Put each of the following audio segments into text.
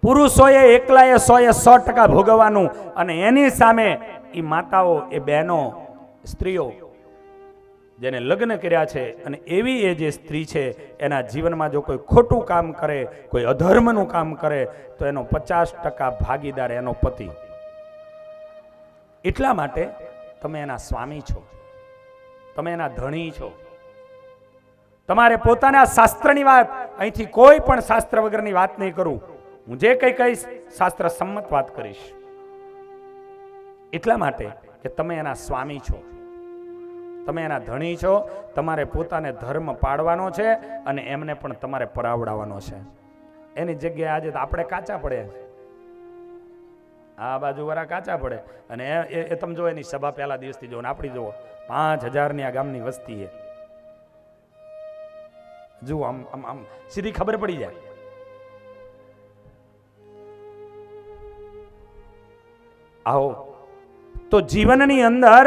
પુરુષોએ એકલાએ 100% ભોગવવાનું, અને એની સામે એ માતાઓ, એ બહેનો, સ્ત્રીઓ જેને લગ્ન કર્યા છે, અને એવી એ જે સ્ત્રી છે એના જીવનમાં જો કોઈ ખોટું કામ કરે, કોઈ અધર્મનું કામ કરે, તો એનો 50% ભાગીદાર એનો પતિ. એટલા માટે તમે એના સ્વામી છો, તમે એના ધણી છો. તમારે પોતાના શાસ્ત્રની વાત, અહીંથી કોઈ પણ શાસ્ત્ર વગરની વાત નહીં કરું, હું જે કંઈ કહીશ શાસ્ત્ર સંમત વાત કરીશ. એટલા માટે કે તમે એના સ્વામી છો, તમે એના ધણી છો. તમારે પોતાને ધર્મ પાડવાનો છે અને એમને પણ તમારે પરાવડાવવાનો છે. એની જગ્યાએ આજે આપણે કાચા પડે, આ બાજુ વાળા કાચા પડે, અને એ તમે જો એની સભા પહેલા દિવસથી જો, આપણી જુઓ 5000ની આ ગામની વસ્તી છે. જુઓ આમ આમ આમ સીધી ખબર પડી જાય. આવો તો જીવનની અંદર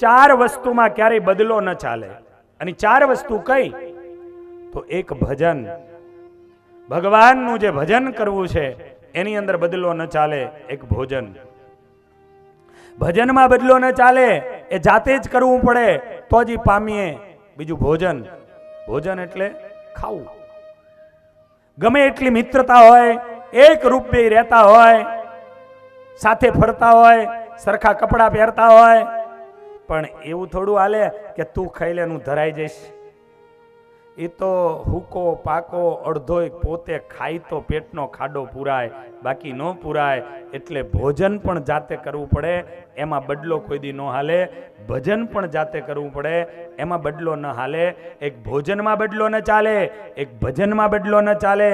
4 વસ્તુમાં ક્યારેય બદલો ન ચાલે. અને 4 વસ્તુ કઈ? તો એક ભજન, ભગવાનનું જે ભજન કરવું છે એની અંદર બદલો ન ચાલે. એક ભોજન, ભજનમાં બદલો ન ચાલે, એ જાતે જ કરવું પડે તો જ પામીએ. બીજું ભોજન, ભોજન એટલે ખાવું. ગમે એટલી મિત્રતા હોય, એક રૂપે રહેતા હોય, સાથે ફરતા હોય, સરખા કપડાં પહેરતા હોય, પણ એવું થોડું હાલે કે તું ખાઈ લે હું ધરાઈ જઈશ. એ તો હુકો પાકો અડધોય પોતે ખાય તો પેટનો ખાડો પૂરાય, બાકી ન પૂરાય. એટલે ભોજન પણ જાતે કરવું પડે, એમાં બદલો કોઈ દી ન હાલે. ભજન પણ જાતે કરવું પડે, એમાં બદલો ન હાલે. એક ભોજનમાં બદલો ન ચાલે, એક ભજનમાં બદલો ન ચાલે,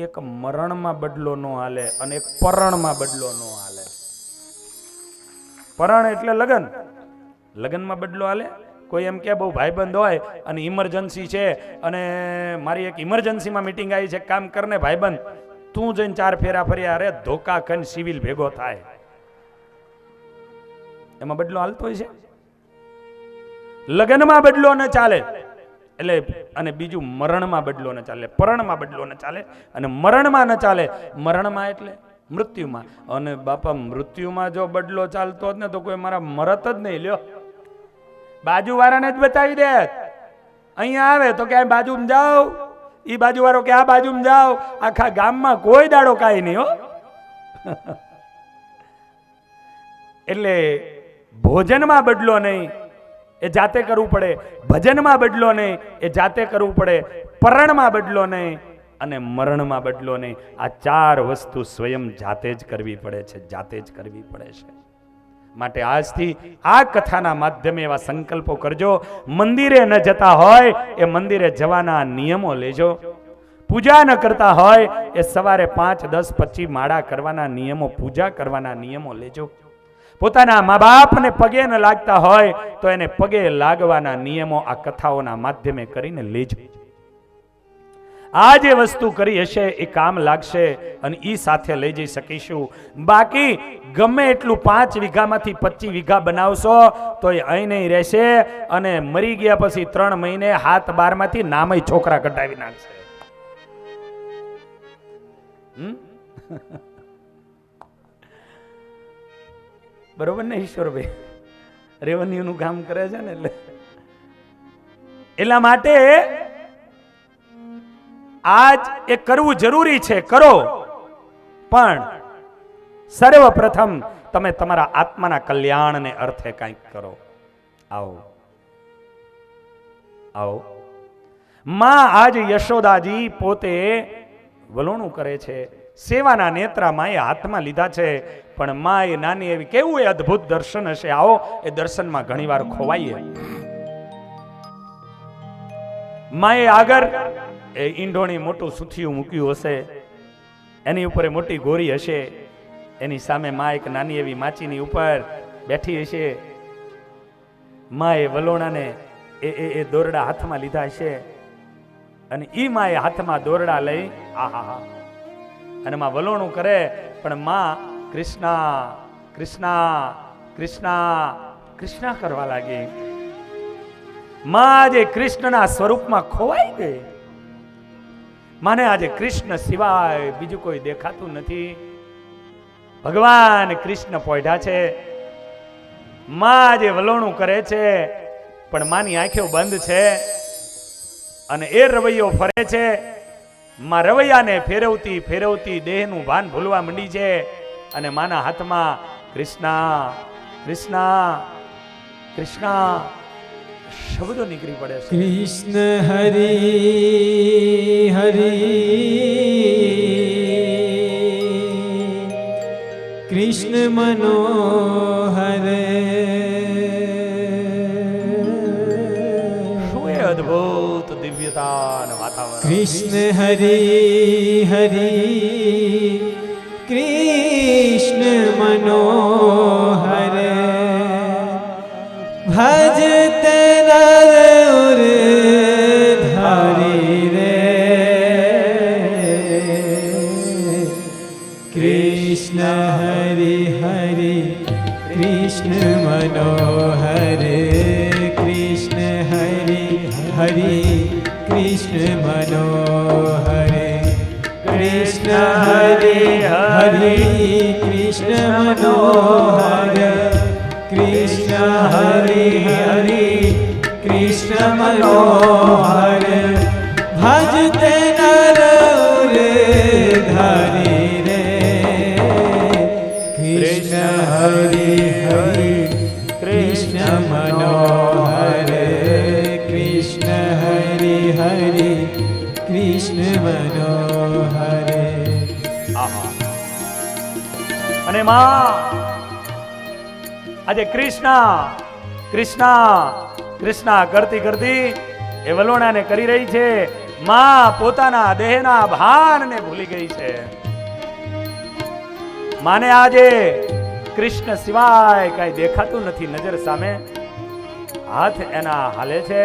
એક મરણમાં બદલો ન હાલે, અને એક પરણમાં બદલો ન હાલે. પરણ એટલે લગન, લગનમાં બદલો હાલે. કોઈ એમ કે બહુ ભાઈબંધ હોય અને ઇમરજન્સી છે, અને મારી એક ઇમરજન્સીમાં મીટિંગ આવી છે, કામ કરને ભાઈબંધ, તું જઈને 4 ફેરા ફર્યા, અરે ધોકા કન સિવિલ ભેગો થાય. એમાં બદલો હાલતો હોય છે. લગનમાં બદલો ન ચાલે, એટલે અને બીજું મરણમાં બદલો ન ચાલે, પરણમાં બદલો ન ચાલે, અને મરણમાં ન ચાલે. મરણમાં એટલે મૃત્યુમાં. અને બાપા મૃત્યુમાં જો બદલો ચાલતો જ ને તો કોઈ મારા મરત જ નહીં લ્યો, બાજુવાળાને જ બતાવી દે. અહીંયા આવે તો ક્યાંય બાજુમાં જાઓ, ઈ બાજુવાળો કે આ બાજુમાં જાઓ, આખા ગામમાં કોઈ દાડો કાંઈ નહીં હો. એટલે ભોજનમાં બદલો નહીં, એ જાતે કરવું પડે. ભજનમાં બદલો નહીં, એ જાતે કરવું પડે. પરણમાં બદલો નહીં, અને મરણમાં બદલો નહીં. આ 4 વસ્તુ સ્વયં જાતે જ કરવી પડે છે, જાતે જ કરવી પડે છે. માટે આજથી આ કથાના માધ્યમે એવા સંકલ્પો કરજો. મંદિરે ન જતા હોય એ મંદિરે જવાના નિયમો લેજો. પૂજા ન કરતા હોય એ સવારે 5, 10, 25 માળા કરવાના નિયમો, પૂજા કરવાના નિયમો લેજો. પોતાના મા બાપને પગે ન લાગતા હોય તો એને પગે લાગવાના નિયમો આ કથાઓના માધ્યમે કરીને લેજો. આ જે વસ્તુ કરી હશે એ કામ લાગશે, અને એ સાથે લઈ જઈ શકીશું. બાકી ગમે એટલું 5 વીઘામાંથી 25 વીઘા બનાવશો તો એ અહીં નહીં રહેશે, અને મરી ગયા પછી 3 મહિને 7-12 માંથી નામય છોકરા કઢાવી નાખશે. બરોબર ને ઈશ્વરભાઈ? રેવન્યુ નું કામ કરે છે ને, એટલે એટલા માટે આજ એ કરવું જરૂરી છે. કરો, પણ સર્વપ્રથમ તમે તમારા આત્માના કલ્યાણને અર્થે કંઈક કરો. આવો આવો. માં આજ યશોદાજી પોતે વલોણું કરે છે, સેવાના નેત્રા માએ હાથમાં લીધા છે, પણ માં એ નાની એવી, કેવું એ અદ્ભુત દર્શન હશે. આવો, એ દર્શનમાં ઘણીવાર ખોવાઈએ. માએ આગળ એ ઈંઢોણી મોટું સુથિયું મૂક્યું હશે, એની ઉપર મોટી ગોરી હશે, એની સામે માં એક નાની એવી માચીની ઉપર બેઠી હશે. માએ વલોણાને એ દોરડા હાથમાં લીધા હશે, અને ઈ માએ હાથમાં દોરડા લઈ આહા અને માં વલોણું કરે, પણ માં કૃષ્ણા કૃષ્ણા કૃષ્ણા કૃષ્ણા કરવા લાગી. માં જે કૃષ્ણના સ્વરૂપમાં ખોવાઈ ગઈ. માને આજે કૃષ્ણ સિવાય બીજું કોઈ દેખાતું નથી. ભગવાન કૃષ્ણ પોઢ્યા છે. માં આજે વલોણું કરે છે, પણ માની આંખો બંધ છે અને એ રવૈયો ફરે છે. માં રવૈયાને ફેરવતી ફેરવતી દેહનું ભાન ભૂલવા માંડી છે અને માના હાથમાં કૃષ્ણ કૃષ્ણ કૃષ્ણ શબ્દો નીકળી પડે છે. કૃષ્ણ હરી હરી કૃષ્ણ મનોહર. શું એ અદ્ભુત દિવ્યતા અને વાતાવરણ. કૃષ્ણ હરી હરી કૃષ્ણ મનોહર. ભજતે નર ઉર ધારી રે કૃષ્ણ હરી હરી કૃષ્ણ મનોહર. કૃષ્ણ હરી હરી કૃષ્ણ મનોહર. કૃષ્ણ હરી હરી કૃષ્ણ મનોહર. કૃષ્ણ હરી હરી કૃષ્ણ મનોહર. ભજતે નર ઉર ધારી રે કૃષ્ણ હરી હરી કૃષ્ણ મનોહર. કૃષ્ણ હરી હરી કૃષ્ણ મનોહર. અને માં આજે કૃષ્ણ કૃષ્ણ કૃષ્ણ કરતી કરતી એ વલોણાને કરી રહી છે. માં પોતાના દેહના ભાનને ભૂલી ગઈ છે. માને આજે કૃષ્ણ સિવાય કઈ દેખાતું નથી. નજર સામે હાથ એના હાલે છે.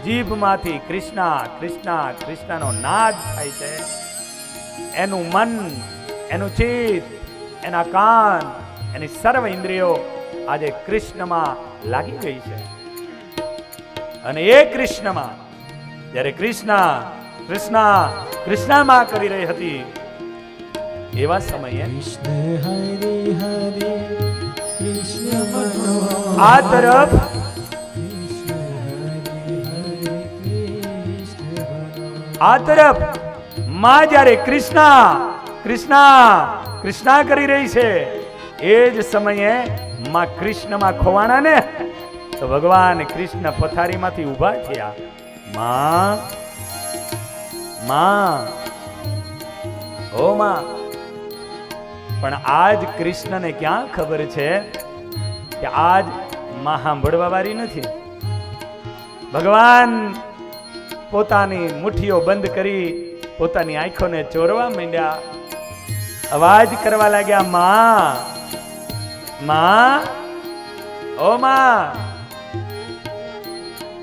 જીભમાંથી કૃષ્ણ કૃષ્ણ કૃષ્ણનો નાદ થાય છે. એનું મન, એનું ચિત્ત, એના કાન, એની સર્વ ઇન્દ્રિયો આજે કૃષ્ણમાં લાગી ગઈ છે. અને એ કૃષ્ણમાં જ્યારે કૃષ્ણ કૃષ્ણ કૃષ્ણમાં કરી રહી હતી એવા સમયે કૃષ્ણ હરી હરી કૃષ્ણ મનોહર. આ તરફ આ તરફ માં જ્યારે કૃષ્ણ કૃષ્ણ કૃષ્ણ કરી રહી છે એ જ સમયે માં કૃષ્ણમાં ખોવાણા ને તો ભગવાન કૃષ્ણ પથારીમાંથી ઊભા થયા. માં માં ઓ માં. પણ આજ કૃષ્ણને ક્યાં ખબર છે કે આજ માં સાંભળવા વાળી નથી. ભગવાન પોતાની મુઠ્ઠીઓ બંધ કરી પોતાની આંખોને ચોરવા માંડ્યા. અવાજ કરવા લાગ્યા, માં માં ઓ માં.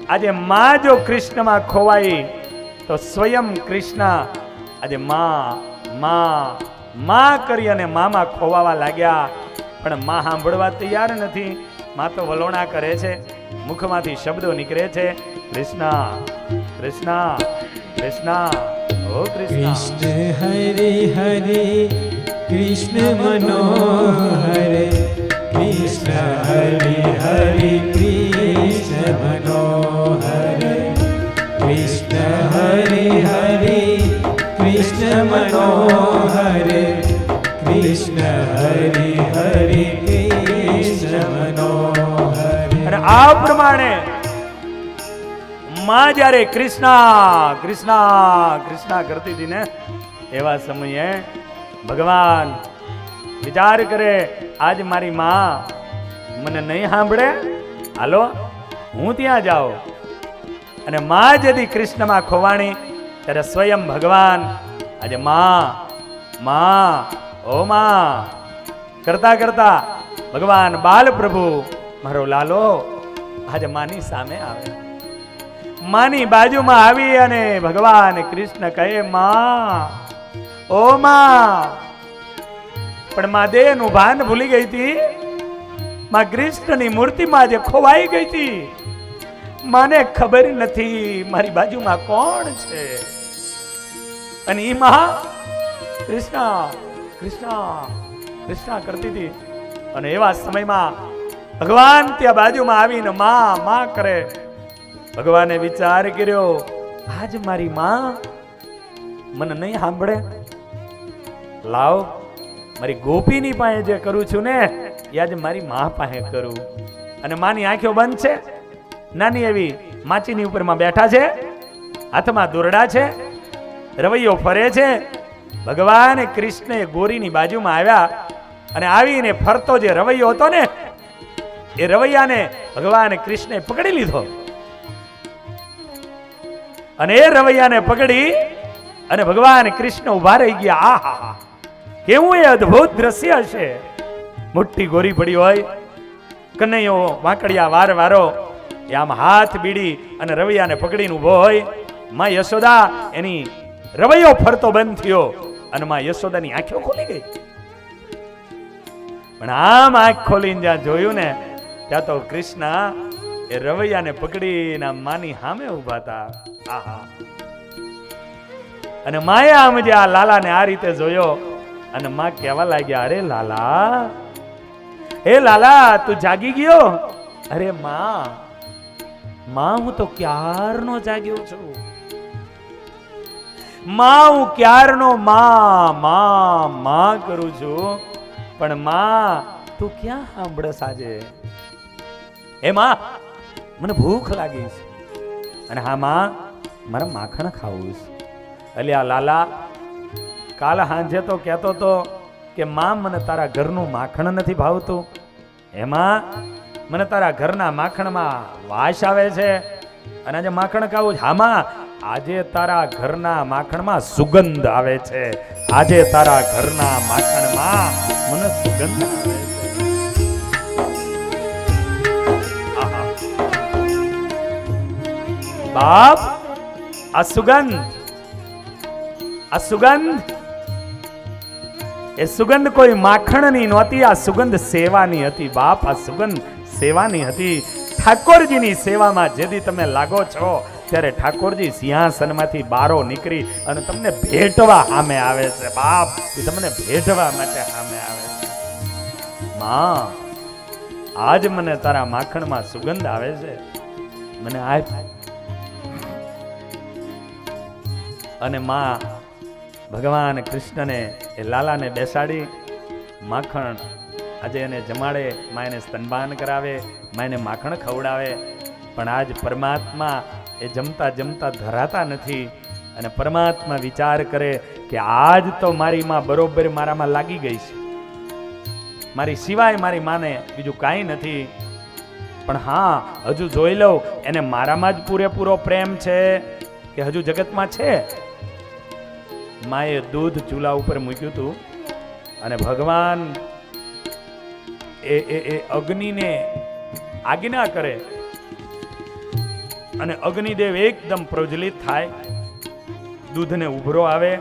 આજે માં જો કૃષ્ણમાં ખોવાઈ તો સ્વયં કૃષ્ણ આજે માં માં માં કરી અને મામાં ખોવાવા લાગ્યા. પણ માં સાંભળવા તૈયાર નથી. માં તો વલોણા કરે છે, મુખમાંથી શબ્દો નીકળે છે, કૃષ્ણ કૃષ્ણ કૃષ્ણ ઓ કૃષ્ણ. કૃષ્ણ હરી હરી કૃષ્ણ મનોહર. કૃષ્ણ હરી હરી કૃષ્ણ મનોહર. કૃષ્ણ હરી હરી કૃષ્ણ મનોહર. કૃષ્ણ હરી હરી કૃષ્ણ મનોહર. અને આ પ્રમાણે માં જ્યારે કૃષ્ણ કૃષ્ણ કૃષ્ણ કરતી હતી ને એવા સમયે ભગવાન વિચાર કરે, આજ મારી માં મને નહીં સાંભળે, હાલો હું ત્યાં જાઉં. અને માં જદી કૃષ્ણમાં ખોવાણી ત્યારે સ્વયં ભગવાન આજે માં માં ઓ માં કરતા કરતા ભગવાન બાલ પ્રભુ મારો લાલો આજે માની સામે આવે. માની બાજુમાં આવી અને ભગવાન કૃષ્ણ કહે, માં ઓ માં. પણ માં દેહનું ભાન ભૂલી ગઈ હતી. માં કૃષ્ણની મૂર્તિમાં જે ખોવાઈ ગઈ હતી. મને ખબર નથી મારી બાજુમાં કોણ છે. અને ઈ મહા કૃષ્ણ કૃષ્ણ કૃષ્ણ કરતી હતી. અને એવા સમયમાં ભગવાન ત્યાં બાજુમાં આવીને માં માં કરે. ભગવાને વિચાર કર્યો, આજ મારી માં મને નહીં સાંભળે, લાવ મારી ગોપીની પાસે જે કરું છું ને એ આજે મારી માં પાસે કરું. અને માની આંખો બંધ છે, નાની એવી માચીની ઉપરમાં બેઠા છે, હાથમાં દોરડા છે, રવૈયો ફરે છે. ભગવાન કૃષ્ણ ગોરીની બાજુમાં આવ્યા અને આવીને ફરતો જે રવૈયો હતો ને એ રવૈયાને ભગવાન કૃષ્ણે પકડી લીધો. અને એ રવૈયાને પકડી અને ભગવાન કૃષ્ણ ઉભા રહી ગયા. આહા, કેવું એ અદ્ભુત દ્રશ્ય હશે. મોટી ગોરી પડી હોય, કનૈયો વાંકડિયા વાર વારો એ આમ હાથ બીડી અને રવૈયાને પકડીને ઉભો હોય. માં યશોદા એની રવૈયો ફરતો બંધ થયો અને માં યશોદાની આંખો ખોલી ગઈ. પણ આમ આંખ ખોલીને જ્યાં જોયું ને ત્યાં તો કૃષ્ણ એ રવૈયાને પકડીને માની સામે ઉભા હતા. આહા, અને માએ આમ જે આ લાલાને આ રીતે જોયો અને માં કહેવા લાગ્યા, અરે લાલા, હે લાલા, તું જાગી ગયો? અરે માં હું તો ક્યારનો જાગ્યો છું. માં હું ક્યારનો માં કરું છું, પણ માં તું ક્યાં સાંભળસ આજે? એ માં, મને ભૂખ લાગી છે. અને હા માં, મારે માખણ ખાવું છે. અલ્યા લાલા, કાલ સાંજે તો કહેતો તો કે માં મને તારા ઘરનું માખણ નથી ભાવતું, એમાં મને તારા ઘરના માખણમાં વાસ આવે છે અને આજે માખણ ખાવું છે. હામાં, આજે તારા ઘરના માખણમાં સુગંધ આવે છે. આજે તારા ઘરના માખણમાં મને સુગંધ આવે છે. આહા. બાપ, આ સુગંધ એ સુગંધ કોઈ માખણની નહોતી, આ સુગંધ સેવાની હતી. બાપ, આ સુગંધ સેવાની હતી. ઠાકોરજીની સેવામાં જેથી તમે લાગો છો ત્યારે ઠાકોરજી સિંહાસનમાંથી બારો નીકળી અને તમને ભેટવા સામે આવે છે. બાપ, એ તમને ભેટવા માટે સામે આવે છે. માં, આજ મને તારા માખણમાં સુગંધ આવે છે, મને આપ. અને માં ભગવાન કૃષ્ણને એ લાલાને બેસાડી માખણ આજે એને જમાડે, માં એને સ્તનપાન કરાવે, માં એને માખણ ખવડાવે. પણ આજ પરમાત્મા એ જમતા જમતા ધરાતા નથી અને પરમાત્મા વિચાર કરે કે આજ તો મારી માં બરોબર મારામાં લાગી ગઈ છે, મારી સિવાય મારી માને બીજું કાંઈ નથી. પણ હા, હજુ જોઈ લઉં એને મારામાં જ પૂરેપૂરો પ્રેમ છે કે હજુ જગતમાં છે. માએ દૂધ ચૂલા ઉપર મૂક્યું હતું અને ભગવાન એ અગ્નિને આજ્ઞા કરે અને અગ્નિદેવ એકદમ પ્રજ્વલિત થાય, દૂધને ઉભરો આવે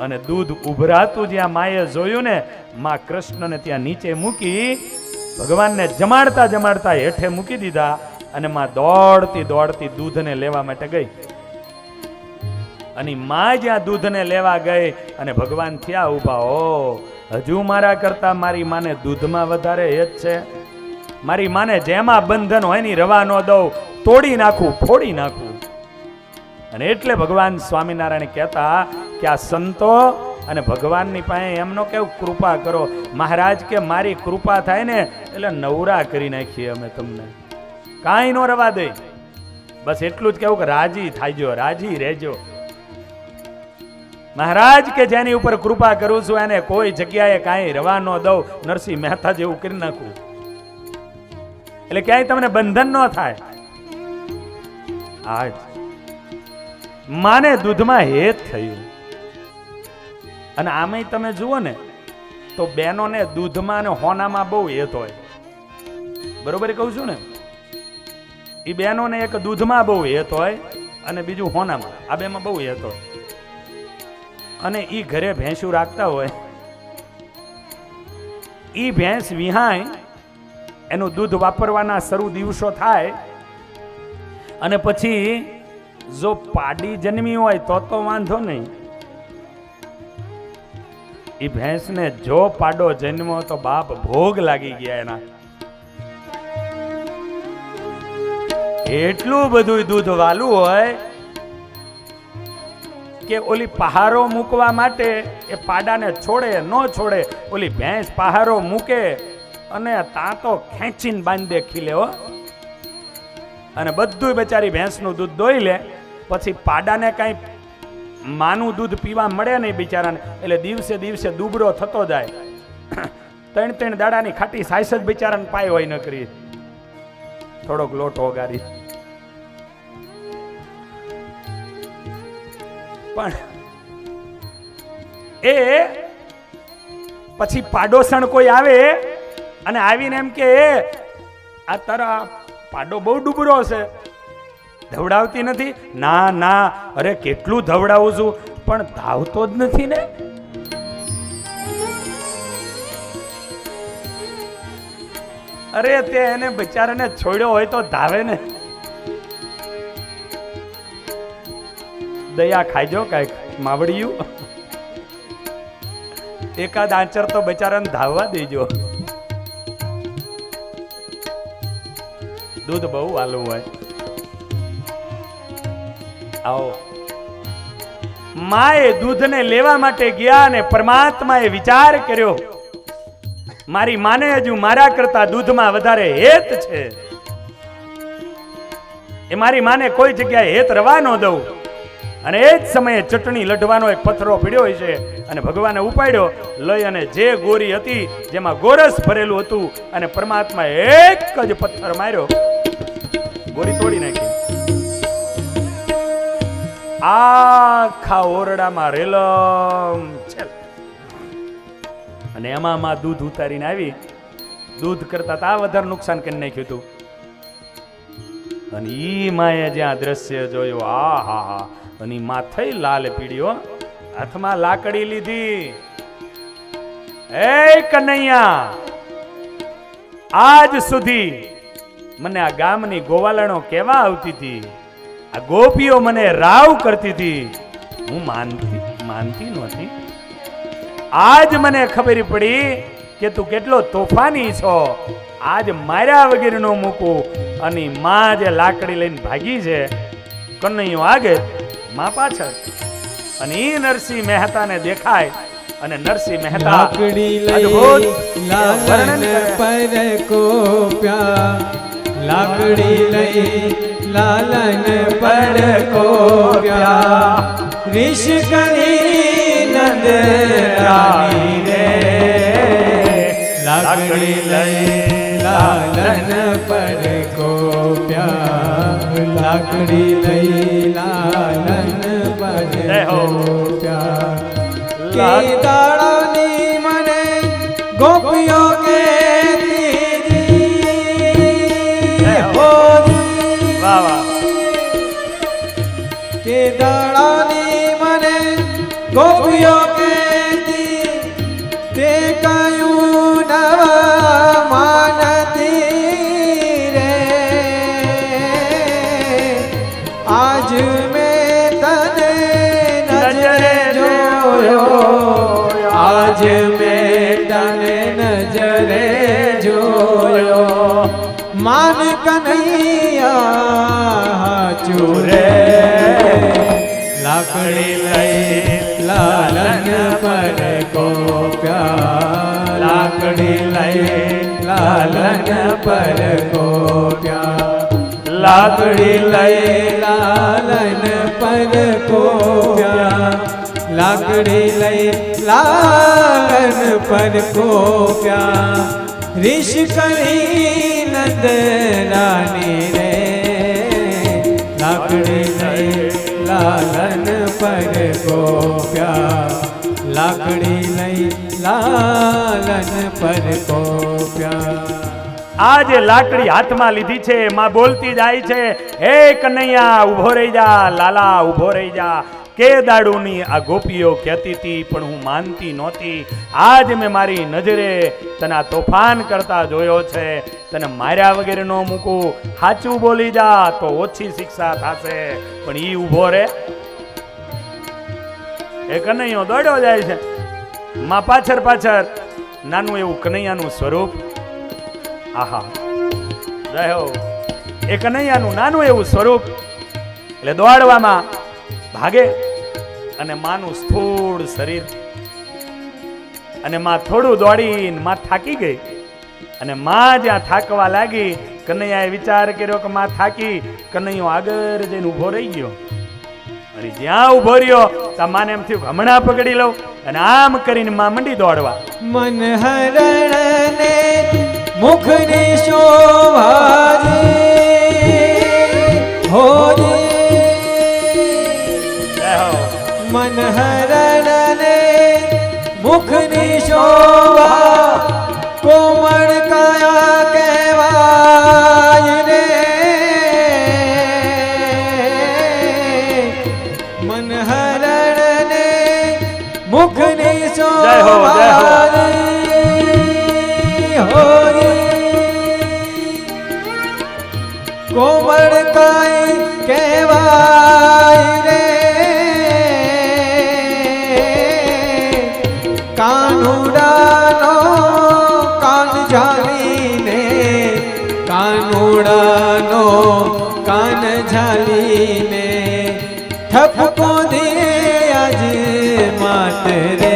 અને દૂધ ઉભરાતું જ્યાં માએ જોયું ને, માં કૃષ્ણને ત્યાં નીચે મૂકી ભગવાનને જમાડતા જમાડતા હેઠે મૂકી દીધા અને માં દોડતી દોડતી દૂધને લેવા માટે ગઈ. અને માં જ્યાં દૂધને લેવા ગઈ અને ભગવાન થયા ઉભા, ઓ હજુ મારા કરતા મારી માને દૂધમાં વધારે હેત છે. મારી માને જેમાં બંધન હોય ની રવા ન દઉં, તોડી નાખું, ફોડી નાખું. અને એટલે ભગવાન સ્વામિનારાયણ કહેતા કે આ સંતો અને ભગવાનની પાસે એમનો કેવું કૃપા કરો. મહારાજ કે મારી કૃપા થાય ને એટલે નવરા કરી નાખીએ અમે તમને, કાંઈ નો રવા દઈ. બસ એટલું જ કેવું કે રાજી થાયજો, રાજી રહેજો. મહારાજ કે જેની ઉપર કૃપા કરું છું એને કોઈ જગ્યાએ કાંઈ રવા ન દઉં, નરસિંહ મહેતા જેવું કરી નાખું એટલે ક્યાંય તમને બંધન ન થાય. આજ માને દૂધમાં હેત થયું. અને આમે તમે જુઓ ને તો બહેનોને દૂધમાં ને હોનામાં બહુ હેત હોય. બરોબર કહું છું ને? એ બહેનોને એક દૂધમાં બહુ હેત હોય અને બીજું હોનામાં, આ બેમાં બહુ હેત હોય. અને ઈ ઘરે ભેંસું રાખતા હોય, ઈ ભેંસ વિહાય એનું દૂધ વાપરવાના શરૂ દિવસો થાય અને પછી જો પાડી જન્મી હોય તો વાંધો નહીં, એ ભેંસને જો પાડો જન્મ્યો તો બાપ ભોગ લાગી ગયા એના. એટલું બધું દૂધ વાલું હોય કે ઓલી પહારો મૂકવા માટે એ પાડાને છોડે ન છોડે, ઓલી ભેંસ પહારો મૂકે અને તાં તો ખેંચીને બાંધી ખીલે હો. અને બધું બેચારી ભેંસનું દૂધ દોઈ લે, પછી પાડાને કાંઈ માનું દૂધ પીવા મળે નહીં બિચારાને, એટલે દિવસે દિવસે દુબળો થતો જાય. 3 દાડાની ખાટી સાઈસ જ બિચારાને પાય હોય ન કરી, થોડોક લોટ ઓગારી. પણ એ પછી પાડોશણ કોઈ આવે અને આવીને એમ કે આ તારા પાડો બહુ ડૂબરો છે, ધવડાવતી નથી? ના ના, અરે કેટલું ધવડાવું છું પણ ધાવતો જ નથી ને. અરે તે એને બિચારાને છોડ્યો હોય તો ધાવે ને. દયા ખાઈજો કાંઈક માવડિયું, એકાદ આંચર તો બિચારાને ધાવવા દેજો. દૂધ બહુ વાલું હોય. આવો, માએ દૂધને લેવા માટે ગયા અને પરમાત્માએ વિચાર કર્યો, મારી માને હજુ મારા કરતા દૂધમાં વધારે હેત છે, એ મારી માને કોઈ જગ્યાએ હેત રવા ન દઉં. અને એ જ સમયે ચટણી લઢવાનો એક પથ્થરો પીડ્યો હોય છે અને ભગવાને ઉપાડ્યો, લઈ અને જે ગોરી હતી જેમાં ગોરસ ભરેલું હતું અને પરમાત્માએ એક જ પથ્થર માર્યો, ગોરી તોડી નાખી. આખા ઓરડામાં રેલમ છે. અને એમાં માં દૂધ ઉતારીને આવી, દૂધ કરતા તા વધારે નુકસાન કરી નાખ્યું હતું. અને ઈ માએ જ્યાં દ્રશ્ય જોયું, આ હા હા, અને માં થઈ લાલ પીડ્યો, હાથમાં લાકડી લીધી. એ કનૈયા, આજ સુધી મને આ ગામની ગોવાલણો કેવા આવતી હતી, આ ગોપીઓ મને રાવ કરતી હતી, હું માનતી નહોતી. આજ મને ખબર પડી કે તું કેટલો તોફાની છો. આજ માર્યા વગેરે નો મૂકું. અને માં જે લાકડી લઈને ભાગી છે, કનૈયો આગળ, માં પાછળ. અને ઈ નરસિંહ મહેતાને દેખાય અને નરસિંહ મહેતા લાકડી લઈ લાલન પર કોપ્યા, લાકડી લઈ લાલન પર કોપ્યા, વિષ કરી નંદ રાની રે. લાકડી લઈ લાલન પર કોપ્યા, લાકડી લઈ લાલન પર કોપ્યા. કે દાડાની મને ગોપીઓ કે કે દાડાની મને ગોપીઓ કેતી, તે કયું નવા માનતી રે. આજ મેં તને નજરે જોયો, આજ મેં તને નજરે જોયો, માન કનૈયા ચૂરે. લાકડી લઈ લાલન પર કોપ્યા, લાકડી લઈ લાલન પર કોપ્યા, લાકડી લઈ લાલન પર કોપ્યા, લાકડી લઈ લાલન પર કોપ્યા, ऋष કરી નંદ રાની રે. લાકડી લઈ લાલન પર કોપ્યા, લાકડી લઈ લાલન પર કોપ્યા. આ જે લાકડી હાથમાં લીધી છે, માં બોલતી જાય છે, હે કનૈયા ઉભો રહી જા, લાલા ઉભો રહી જા. કે દાડુની આ ગોપીઓ કહેતી હતી પણ હું માનતી નહોતી. આજ મેં મારી નજરે તને આ તોફાન કરતા જોયો છે. તને માર્યા વગેરે ન મૂકું, સાચું બોલી જા તો ઓછી શિક્ષા થશે. પણ ઈ ઉભો રે. એ કનૈયો દોડ્યો જાય છે. માં પાછળ પાછળ નાનું એવું કનૈયાનું સ્વરૂપ. આહા, જય હો. એ કનૈયાનું નાનું એવું સ્વરૂપ એટલે દોડવામાં ભાગે અને માનું સ્થૂળ શરીર. અને માં થોડું દોડીને માં થાકી ગઈ અને માં જ્યાં થાકવા લાગી, કનૈયાએ વિચાર કર્યો કે માં થાકી. કનૈયો આગળ જઈને ઊભો રહી ગયો અને જ્યાં ઊભો રહ્યો ત્યાં માને એમ થયું હમણાં પકડી લઉં, અને આમ કરીને માં મંડી દોડવા. મન હરણને મુખની શોભાજી હોજી, મન હરણને મુખની શોભા કોમળ કાયા કહેવાય રે. મન હરણને મુખની શોભા કોમળ કાય કહેવાય રે. કાનુડાનો કાન ઝાલીને, કાનુડાનો કાન ઝાલીને ઠપકો દે આજ માત રે.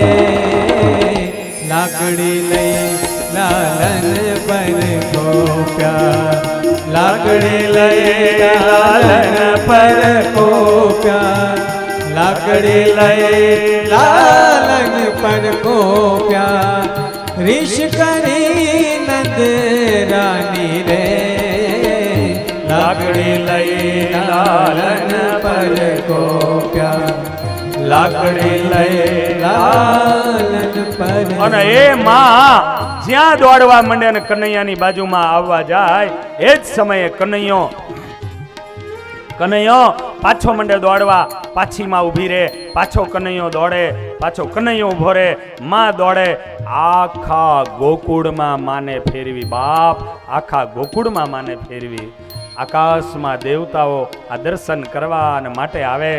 લાકડી લઈ લાલન પર ગોપ્યા, લાકડી લઈ લાલન પર ગોપ્યા, લાકડી લઈ લાલન પર ગોપ્યા. ઋષ કરી નંદ રાની રે, લાકડી લઈ લાલન પર ગોપ્યા, લાકડી લઈ લાલન પર. અને એ માં જ્યાં દોડવા માંડે અને કનૈયાની બાજુમાં આવવા જાય, એ જ સમયે કનૈયો પાછો મંડે દોડવા. પાછી માં ઊભી રે, પાછો કનૈયો દોડે, પાછો કનૈયો ઊભો રે, માં દોડે. આખા ગોકુળમાં માને ફેરવી બાપ, આખા ગોકુળમાં માને ફેરવી. આકાશમાં દેવતાઓ આ દર્શન કરવા અને માટે આવે.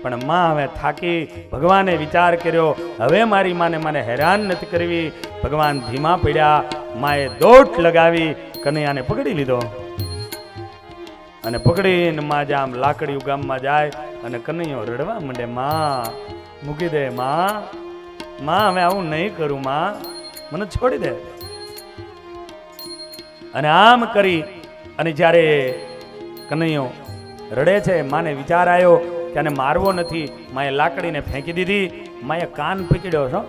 પણ માં હવે થાકી. ભગવાને વિચાર કર્યો હવે મારી માને મને હેરાન નથી કરવી. ભગવાન ધીમા પડ્યા. માએ દોટ લગાવી, કનૈયાને પકડી લીધો અને પકડીને માં જામ લાકડી ગામમાં જાય અને કનૈયો રડવા માંડે. માં મૂકી દે, માં હવે આવું નહીં કરું, માં મને છોડી દે. અને આમ કરી અને જ્યારે કનૈયો રડે છે, માને વિચાર આવ્યો કે આને મારવો નથી. માએ લાકડીને ફેંકી દીધી. માએ કાન પકડ્યો છો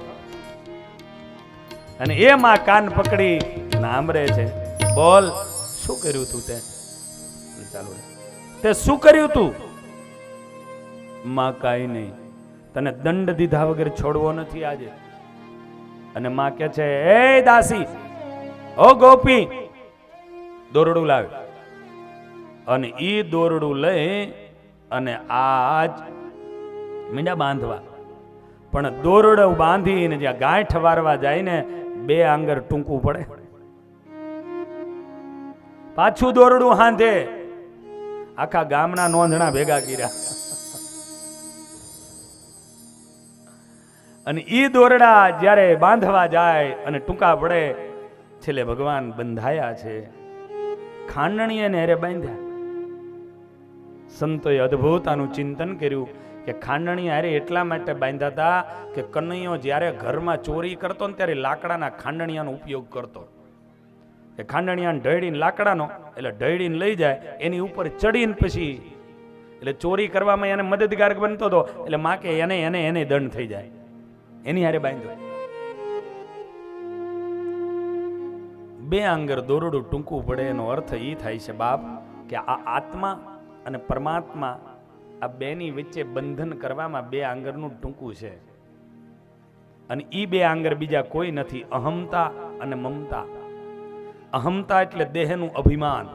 અને એ માં કાન પકડી નામરે છે. બોલ, શું કર્યું તું તે? ચાલો, તે શું કર્યું તું? માં કાંઈ નહીં, તને દંડ દીધા વગર છોડવો નથી આજે. અને માં કે છે, એ દાસી, ઓ ગોપી, દોરડું લાવ. અને ઈ દોરડું લઈ અને આજ મીંડા બાંધવા. પણ દોરડું બાંધીને જ્યાં ગાંઠ વારવા જાય ને, 2 આંગર ટૂંકું પડે. પાછું દોરડું હાંધે. આખા ગામના નોંધણા ભેગા કર્યા અને ઈ દોરડા જ્યારે બાંધવા જાય અને ટૂંકા પડે, છેલ્લે ભગવાન બંધાયા છે. ખાંડણીએ ને હેરે બાંધ્યા. સંતોએ અદ્ભુત આનું ચિંતન કર્યું કે ખાંડણી હારે એટલા માટે બાંધ્યા હતા કે કનૈયો જ્યારે ઘરમાં ચોરી કરતો ને ત્યારે લાકડાના ખાંડણીયાનો ઉપયોગ કરતો. એ ખાંડણીયાને ઢળીને લાકડાનો એટલે ઢળીને લઈ જાય, એની ઉપર ચડીને પછી એટલે ચોરી કરવામાં એને મદદગાર બનતો હતો. એટલે માં કે એને દંડ થઈ જાય, એની હારે બાંધ્યો. 2 આંગર દોરડું ટૂંકું પડે એનો અર્થ એ થાય છે બાપ કે આ આત્મા અને પરમાત્મા આ બેની વચ્ચે બંધન કરવામાં 2 આંગરનું ટૂંકું છે. અને ઈ 2 આંગર બીજા કોઈ નથી, અહમતા અને મમતા. અહમતા એટલે દેહનું અભિમાન,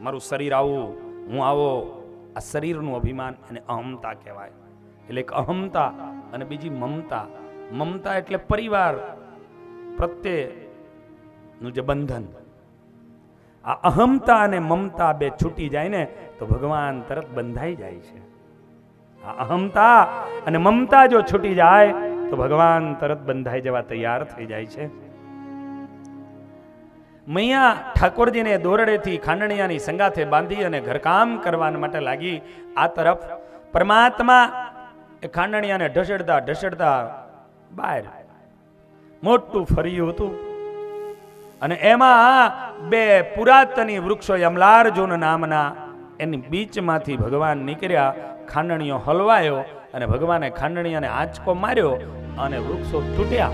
મારું શરીર આવું, હું આવો, આ શરીરનું અભિમાન એને અહમતા કહેવાય. એટલે એક અહમતા અને બીજી મમતા. મમતા એટલે પરિવાર પ્રત્યેનું જે બંધન. આ અહમતા અને મમતા 2 છૂટી જાય ને તો ભગવાન તરત બંધાઈ જાય છે. આ અહમતા અને મમતા જો છૂટી જાય તો ભગવાન તરત બંધાઈ જવા તૈયાર થઈ જાય છે. મૈયા ઠાકોરજીને દોરડેથી ખાંડણિયાની સંગાથે બાંધી અને ઘરકામ કરવા માટે લાગી. આ તરફ પરમાત્મા એ ખાંડણિયાને ઢસડતા ઢસડતા બહાર મોટું ફર્યું હતું અને એમાં બે પુરાતની વૃક્ષો યમલાર્જુન નામના એની બીચમાંથી ભગવાન નીકળ્યા. ખાંડણીઓ હલવાયો અને ભગવાને ખાંડણીયાને આંચકો માર્યો અને વૃક્ષો તૂટ્યા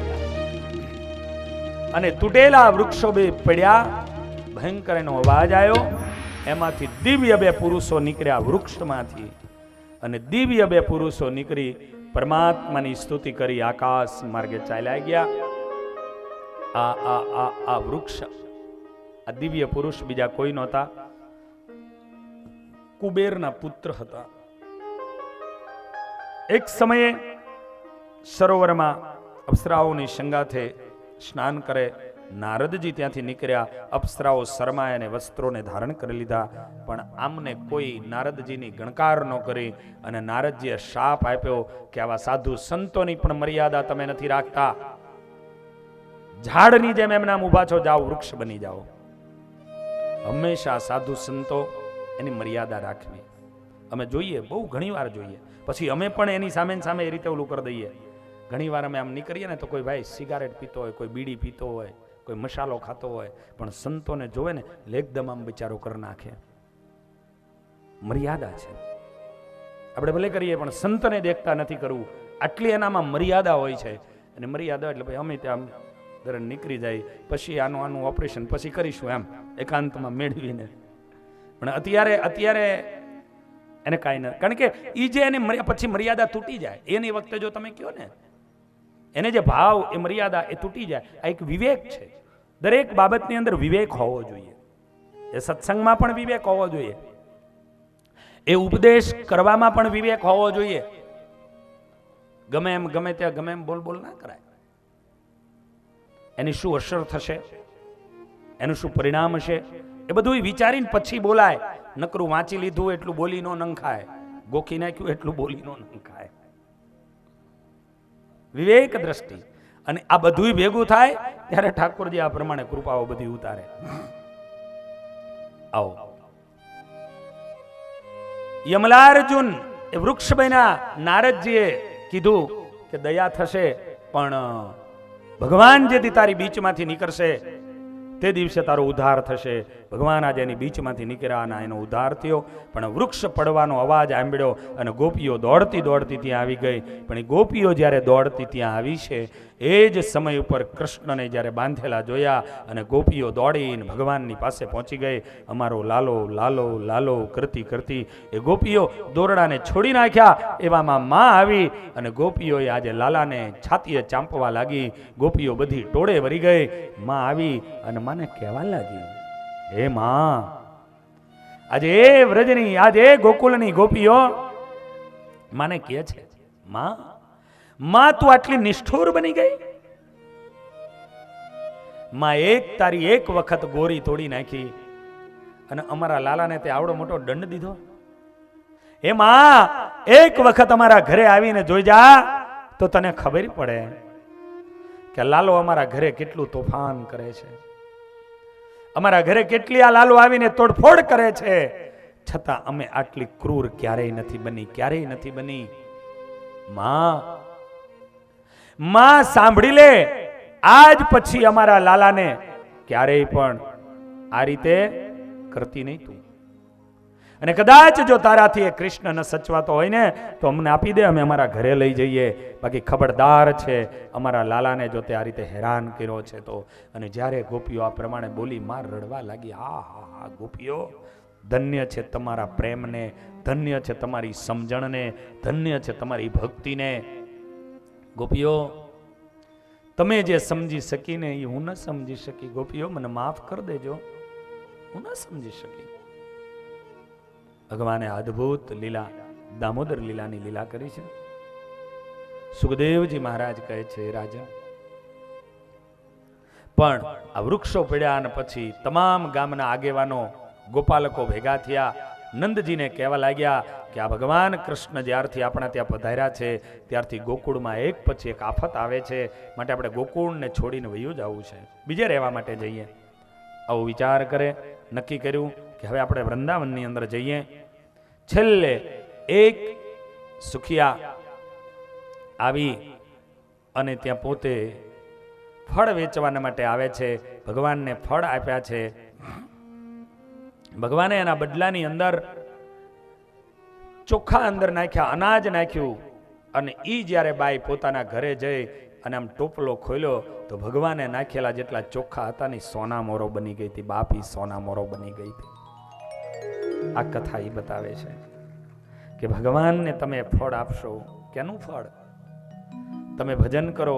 અને તૂટેલા વૃક્ષો બે પડ્યા. ભયંકર એનો અવાજ આવ્યો. એમાંથી દિવ્ય બે પુરુષો નીકળ્યા વૃક્ષમાંથી અને દિવ્ય બે પુરુષો નીકળી પરમાત્માની સ્તુતિ કરી આકાશ માર્ગે ચાલ્યા ગયા. આ વૃક્ષ, આ દિવ્ય પુરુષ બીજા કોઈ નહોતા, કુબેરના પુત્ર હતા. એક સમયે સરોવરમાં અપ્સરાઓની સંગાથે સ્નાન કરે નારદજી ત્યાંથી નીકળ્યા. અપ્સરાઓ શરમાય અને વસ્ત્રોને ધારણ કરી લીધા, પણ આમને કોઈ નારદજીની ગણકાર ન કરી અને નારદજીએ શાપ આપ્યો કે આવા સાધુ સંતોની પણ મર્યાદા તમે નથી રાખતા. ઝાડની જેમ એમના ઊભા છો, જાઓ વૃક્ષ બની જાઓ. હંમેશા સાધુ સંતો એની મર્યાદા રાખવી. અમે જોઈએ, બહુ ઘણી વાર જોઈએ, પછી અમે પણ એની સામે સામે એ રીતે ઓલું કરી દઈએ. ઘણી વાર અમે આમ નીકળીએ ને તો કોઈ ભાઈ સિગારેટ પીતો હોય, કોઈ બીડી પીતો હોય, કોઈ મસાલો ખાતો હોય, પણ સંતોને જોવે ને એકદમ આમ બિચારો કરી નાખે. મર્યાદા છે. આપણે ભલે કરીએ પણ સંતને દેખતા નથી કરવું, આટલી એનામાં મર્યાદા હોય છે. અને મર્યાદા એટલે ભાઈ અમે ત્યાં ઘરે નીકળી જાય, પછી આનું ઓપરેશન પછી કરીશું એમ એકાંતમાં મેળવીને. પણ અત્યારે એને કાંઈ ન, કારણ કે એ જે એને પછી મર્યાદા તૂટી જાય એની વખતે જો તમે કહો ને એને જે ભાવ એ મર્યાદા એ તૂટી જાય. આ એક વિવેક છે. દરેક બાબતની અંદર વિવેક હોવો જોઈએ. એ સત્સંગમાં પણ વિવેક હોવો જોઈએ, એ ઉપદેશ કરવામાં પણ વિવેક હોવો જોઈએ. ગમે એમ ગમે ત્યાં ગમે એમ બોલ ના કરાય. એની શું અસર થશે, એનું શું પરિણામ હશે, એ બધું વિચારીને પછી બોલાય. નકરું વાંચી લીધું એટલું બોલી નો નંખાય, ગોખી નાખ્યું એટલું બોલી નો નંખાય. વિવેક દ્રષ્ટિ. અને આ બધું ભેગું થાય ત્યારે ઠાકોરજી આ પ્રમાણે કૃપાઓ બધી ઉતારે. આવો યમલાર્જુન એ વૃક્ષ બન્યા. નારદજીએ કીધું કે દયા થશે, પણ ભગવાન જેથી તારી બીચમાંથી નીકળશે તે દિવસે તારો ઉદ્ધાર થશે. ભગવાન આજે એની બીચમાંથી નીકળ્યા અને એનો ઉદ્ધાર થયો. પણ વૃક્ષ પડવાનો અવાજ સાંભળ્યો અને ગોપીઓ દોડતી દોડતી ત્યાં આવી ગઈ. પણ એ ગોપીઓ જ્યારે દોડતી ત્યાં આવી છે એ જ સમય ઉપર કૃષ્ણને જ્યારે બાંધેલા જોયા અને ગોપીઓ દોડીને ભગવાનની પાસે પહોંચી ગઈ. અમારો લાલો લાલો લાલો કરતી કરતી એ ગોપીઓ દોરડાને છોડી નાખ્યા. એવામાં માં આવી અને ગોપીઓએ આજે લાલાને છાતીએ ચાંપવા લાગી. ગોપીઓ બધી ટોળે વળી ગઈ. માં આવી અને માને કહેવા લાગી, હે માં, આજે એ વ્રજની, આજે ગોકુલની ગોપીઓ માને કહે છે, માં તું આટલી નિષ્ઠુર બની ગઈ. માં તારી એક વખત ગોરી તોડી નાખી અને અમારા લાલાને તે આવડો મોટો દંડ દીધો. એ માં, એક વખત અમારા ઘરે આવીને જોઈ જા તો તને ખબર પડે કે લાલો અમારા ઘરે કેટલું તોફાન કરે છે, અમારા ઘરે કેટલી આ લાલો આવીને તોડફોડ કરે છે, છતાં અમે આટલી ક્રૂર ક્યારેય નથી બની, ક્યારેય નથી બની. માં સાંભળી લે, આજ પછી અમારા લાલાને ક્યારેય પણ આ રીતે કરતી નહીં તું. અને કદાચ જો તારાથી એ કૃષ્ણ ન સચવાતો હોય ને તો અમને આપી દે, અમે અમારા ઘરે લઈ જઈએ. બાકી ખબરદાર છે, અમારા લાલાને જો તે આ રીતે હેરાન કર્યો છે તો. અને જ્યારે ગોપીઓ આ પ્રમાણે બોલી, માં રડવા લાગી. હા ગોપીઓ, ધન્ય છે તમારા પ્રેમને, ધન્ય છે તમારી સમજણને, ધન્ય છે તમારી ભક્તિને. ગોપીઓ, તમે જે સમજી શકીને એ હું ન સમજી શકી. ગોપીઓ, મને માફ કરી દેજો, હું ન સમજી શકી. ભગવાને અદ્ભુત લીલા, દામોદર લીલાની લીલા કરી છે. સુખદેવજી મહારાજ કહે છે, રાજા, પણ આ વૃક્ષો પડ્યા અને પછી તમામ ગામના આગેવાનો ગોપાલકો ભેગા થયા નંદજીને કહેવા લાગ્યા કે આ ભગવાન કૃષ્ણ જ્યારથી આપણા ત્યાં પધાર્યા છે ત્યારથી ગોકુળમાં એક પછી એક આફત આવે છે, માટે આપણે ગોકુળને છોડીને વયું જવું છે, બીજે રહેવા માટે જઈએ. આવો વિચાર કરે, નક્કી કર્યું કે હવે આપણે વૃંદાવનની અંદર જઈએ. છેલ્લે એક સુખિયા આવી અને ત્યાં પોતે ફળ વેચવાના માટે આવે છે. ભગવાનને ફળ આપ્યા છે. ભગવાને એના બદલાની અંદર ચોખા અંદર નાખ્યા, અનાજ નાખ્યું, અને ઈ જ્યારે બાઈ પોતાના ઘરે જઈ અને આમ ટોપલો ખોલ્યો તો ભગવાને નાખેલા જેટલા ચોખા હતા ને સોના મોરો બની ગઈ હતી. બાપી સોના મોરો બની ગઈ હતી. આ કથા એ બતાવે છે કે ભગવાનને તમે ફળ આપશો. કેનું ફળ? તમે ભજન કરો,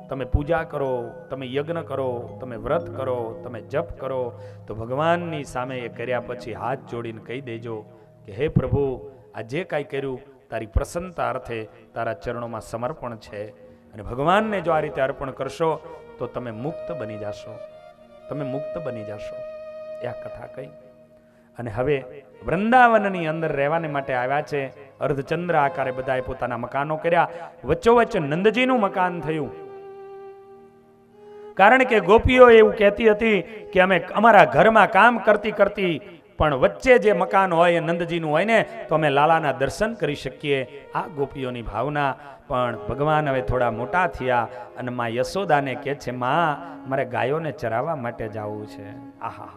તમે પૂજા કરો, તમે યજ્ઞ કરો, તમે વ્રત કરો, તમે જપ કરો, તો ભગવાનની સામે એ કર્યા પછી હાથ જોડીને કહી દેજો કે હે પ્રભુ, આ જે કાંઈ કર્યું તારી પ્રસન્નતા અર્થે તારા ચરણોમાં સમર્પણ છે. અને ભગવાનને જો આ રીતે અર્પણ કરશો તો તમે મુક્ત બની જશો, તમે મુક્ત બની જશો. એ આ કથા કહી. અને હવે વૃંદાવનની અંદર રહેવાને માટે આવ્યા છે. અર્ધચંદ્ર આકારે બધાએ પોતાના મકાનો કર્યા. વચ્ચોવચ્ચ નંદજીનું મકાન થયું. કારણ કે ગોપીઓ એવું કહેતી હતી કે અમે અમારા ઘરમાં કામ કરતી કરતી પણ વચ્ચે જે મકાન હોય એ નંદજીનું હોય ને તો અમે લાલાના દર્શન કરી શકીએ. આ ગોપીઓની ભાવના. પણ ભગવાન હવે થોડા મોટા થયા અને માં યશોદાને કહે છે, માં મારે ગાયોને ચરાવવા માટે જવું છે. આહા,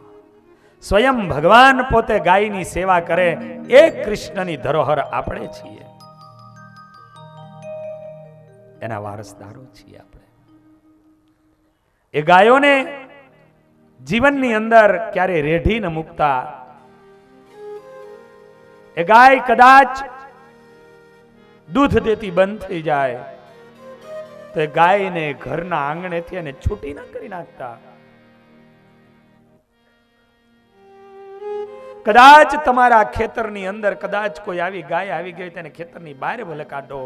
સ્વયં ભગવાન પોતે ગાયની સેવા કરે. એ કૃષ્ણની ધરોહર આપણે છીએ, એના વારસદારો છીએ આપણે. એ ગાયોને જીવનની અંદર ક્યારે રેઢી ન મૂકતા. એ ગાય કદાચ દૂધ દેતી બંધ થઈ જાય તો એ ગાયને ઘરના આંગણેથી એને છૂટી ના કરી નાખતા. કદાચ તમારા ખેતરની અંદર કદાચ કોઈ આવી ગાય આવી ગઈ તેને ખેતરની બહાર ભલે કાઢો,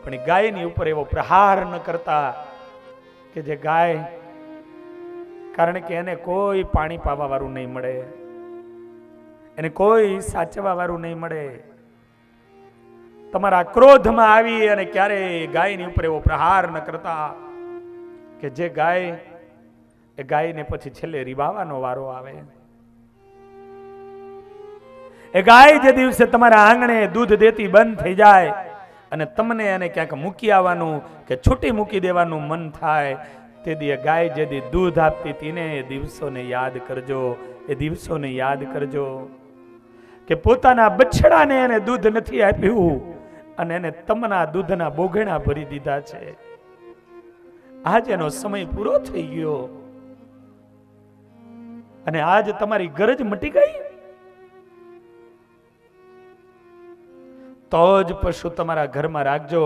પણ ગાયની ઉપર એવો પ્રહાર ન કરતા કે જે ગાય, કારણ કે એને કોઈ પાણી પાવા વાળું નહીં મળે, એને કોઈ સાચવા વાળું નહીં મળે. તમારા ક્રોધમાં આવી અને ક્યારે ગાયની ઉપર એવો પ્રહાર ન કરતા કે જે ગાય, એ ગાયને પછી છેલ્લે રીબાવાનો વારો આવે. એ ગાય જે દિવસે તમારા આંગણે દૂધ દેતી બંધ થઈ જાય અને તમને એને ક્યાંક મૂકી આવવાનું કે છૂટી મૂકી દેવાનું મન થાય, તે દી ગાય જે દી દૂધ આપતી હતી ને એ દિવસોને યાદ કરજો. એ દિવસોને યાદ કરજો કે પોતાના બછડાને એને દૂધ નથી આપ્યું અને એને તમના દૂધના બોઘણા ભરી દીધા છે. આજ એનો સમય પૂરો થઈ ગયો અને આજ તમારી ગરજ મટી ગઈ. તો જ પશુ તમારા ઘરમાં રાખજો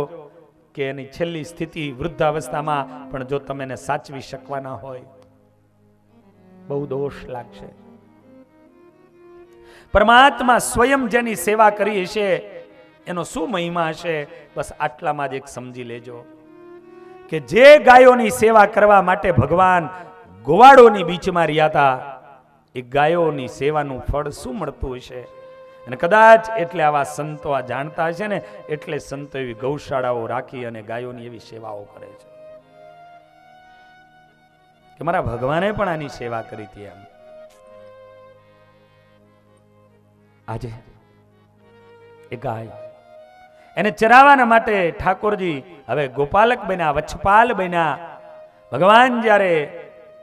કે એની છેલ્લી સ્થિતિ વૃદ્ધાવસ્થામાં પણ જો તમે એને સાચવી શકવાના હોય, બહુ દોષ લાગશે. પરમાત્મા સ્વયં જેની સેવા કરી હશે એનો શું મહિમા હશે, બસ આટલામાં જ એક સમજી લેજો કે જે ગાયોની સેવા કરવા માટે ભગવાન ગોવાળોની બીચમાં રહ્યા હતા, એ ગાયોની સેવાનું ફળ શું મળતું હશે. અને કદાચ એટલે આવા સંતો આ જાણતા હશે ને, એટલે સંતો એવી ગૌશાળાઓ રાખી અને ગાયોની એવી સેવાઓ કરે છે કે મારા ભગવાને પણ આની સેવા કરી હતી. એમ આજે એ ગાય એને ચરાવવાના માટે ઠાકોરજી હવે ગોપાલક બન્યા, વચ્છપાલ બન્યા. ભગવાન જ્યારે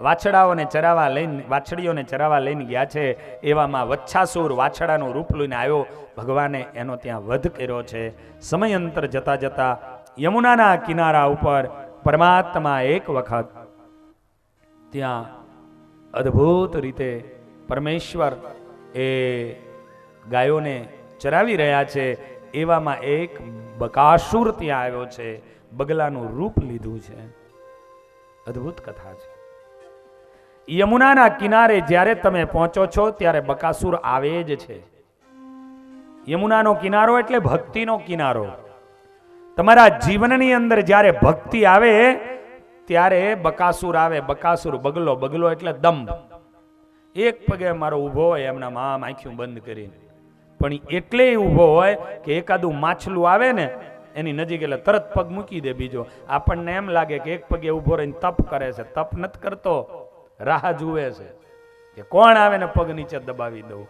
વાછડાઓને ચરાવવા લઈને, વાછડીઓને ચરાવવા લઈને ગયા છે, એવામાં વચ્છાસુર વાછડાનું રૂપ લઈને આવ્યો. ભગવાને એનો ત્યાં વધ કર્યો છે. સમયાંતર જતા જતા યમુનાના કિનારા ઉપર પરમાત્મા એક વખત ત્યાં અદ્ભુત રીતે પરમેશ્વર એ ગાયોને ચરાવી રહ્યા છે. એવામાં એક બકાસુર ત્યાં આવ્યો છે, બગલાનું રૂપ લીધું છે. અદ્ભુત કથા છે. યમુનાના કિનારે જ્યારે તમે પહોંચો છો ત્યારે બકાસુર આવે જ છે. યમુનાનો કિનારો એટલે ભક્તિનો કિનારો. તમારા જીવનની અંદર જ્યારે ભક્તિ આવે ત્યારે બકાસુર આવે. બકાસુર બગલો, બગલો એટલે દંભ. એક પગે મારો ઊભો હોય એમના આમ આંખ્યું બંધ કરીને પણ એટલે ઊભો હોય કે એકાદું માછલું આવે ને એની નજીક એટલે તરત પગ મૂકી દે બીજો. આપણને એમ લાગે કે એક પગે ઊભો રહીને તપ કરે છે. તપ નથી કરતો, રાહ જુએ છે કે કોણ આવે ને પગ નીચે દબાવી દઉં.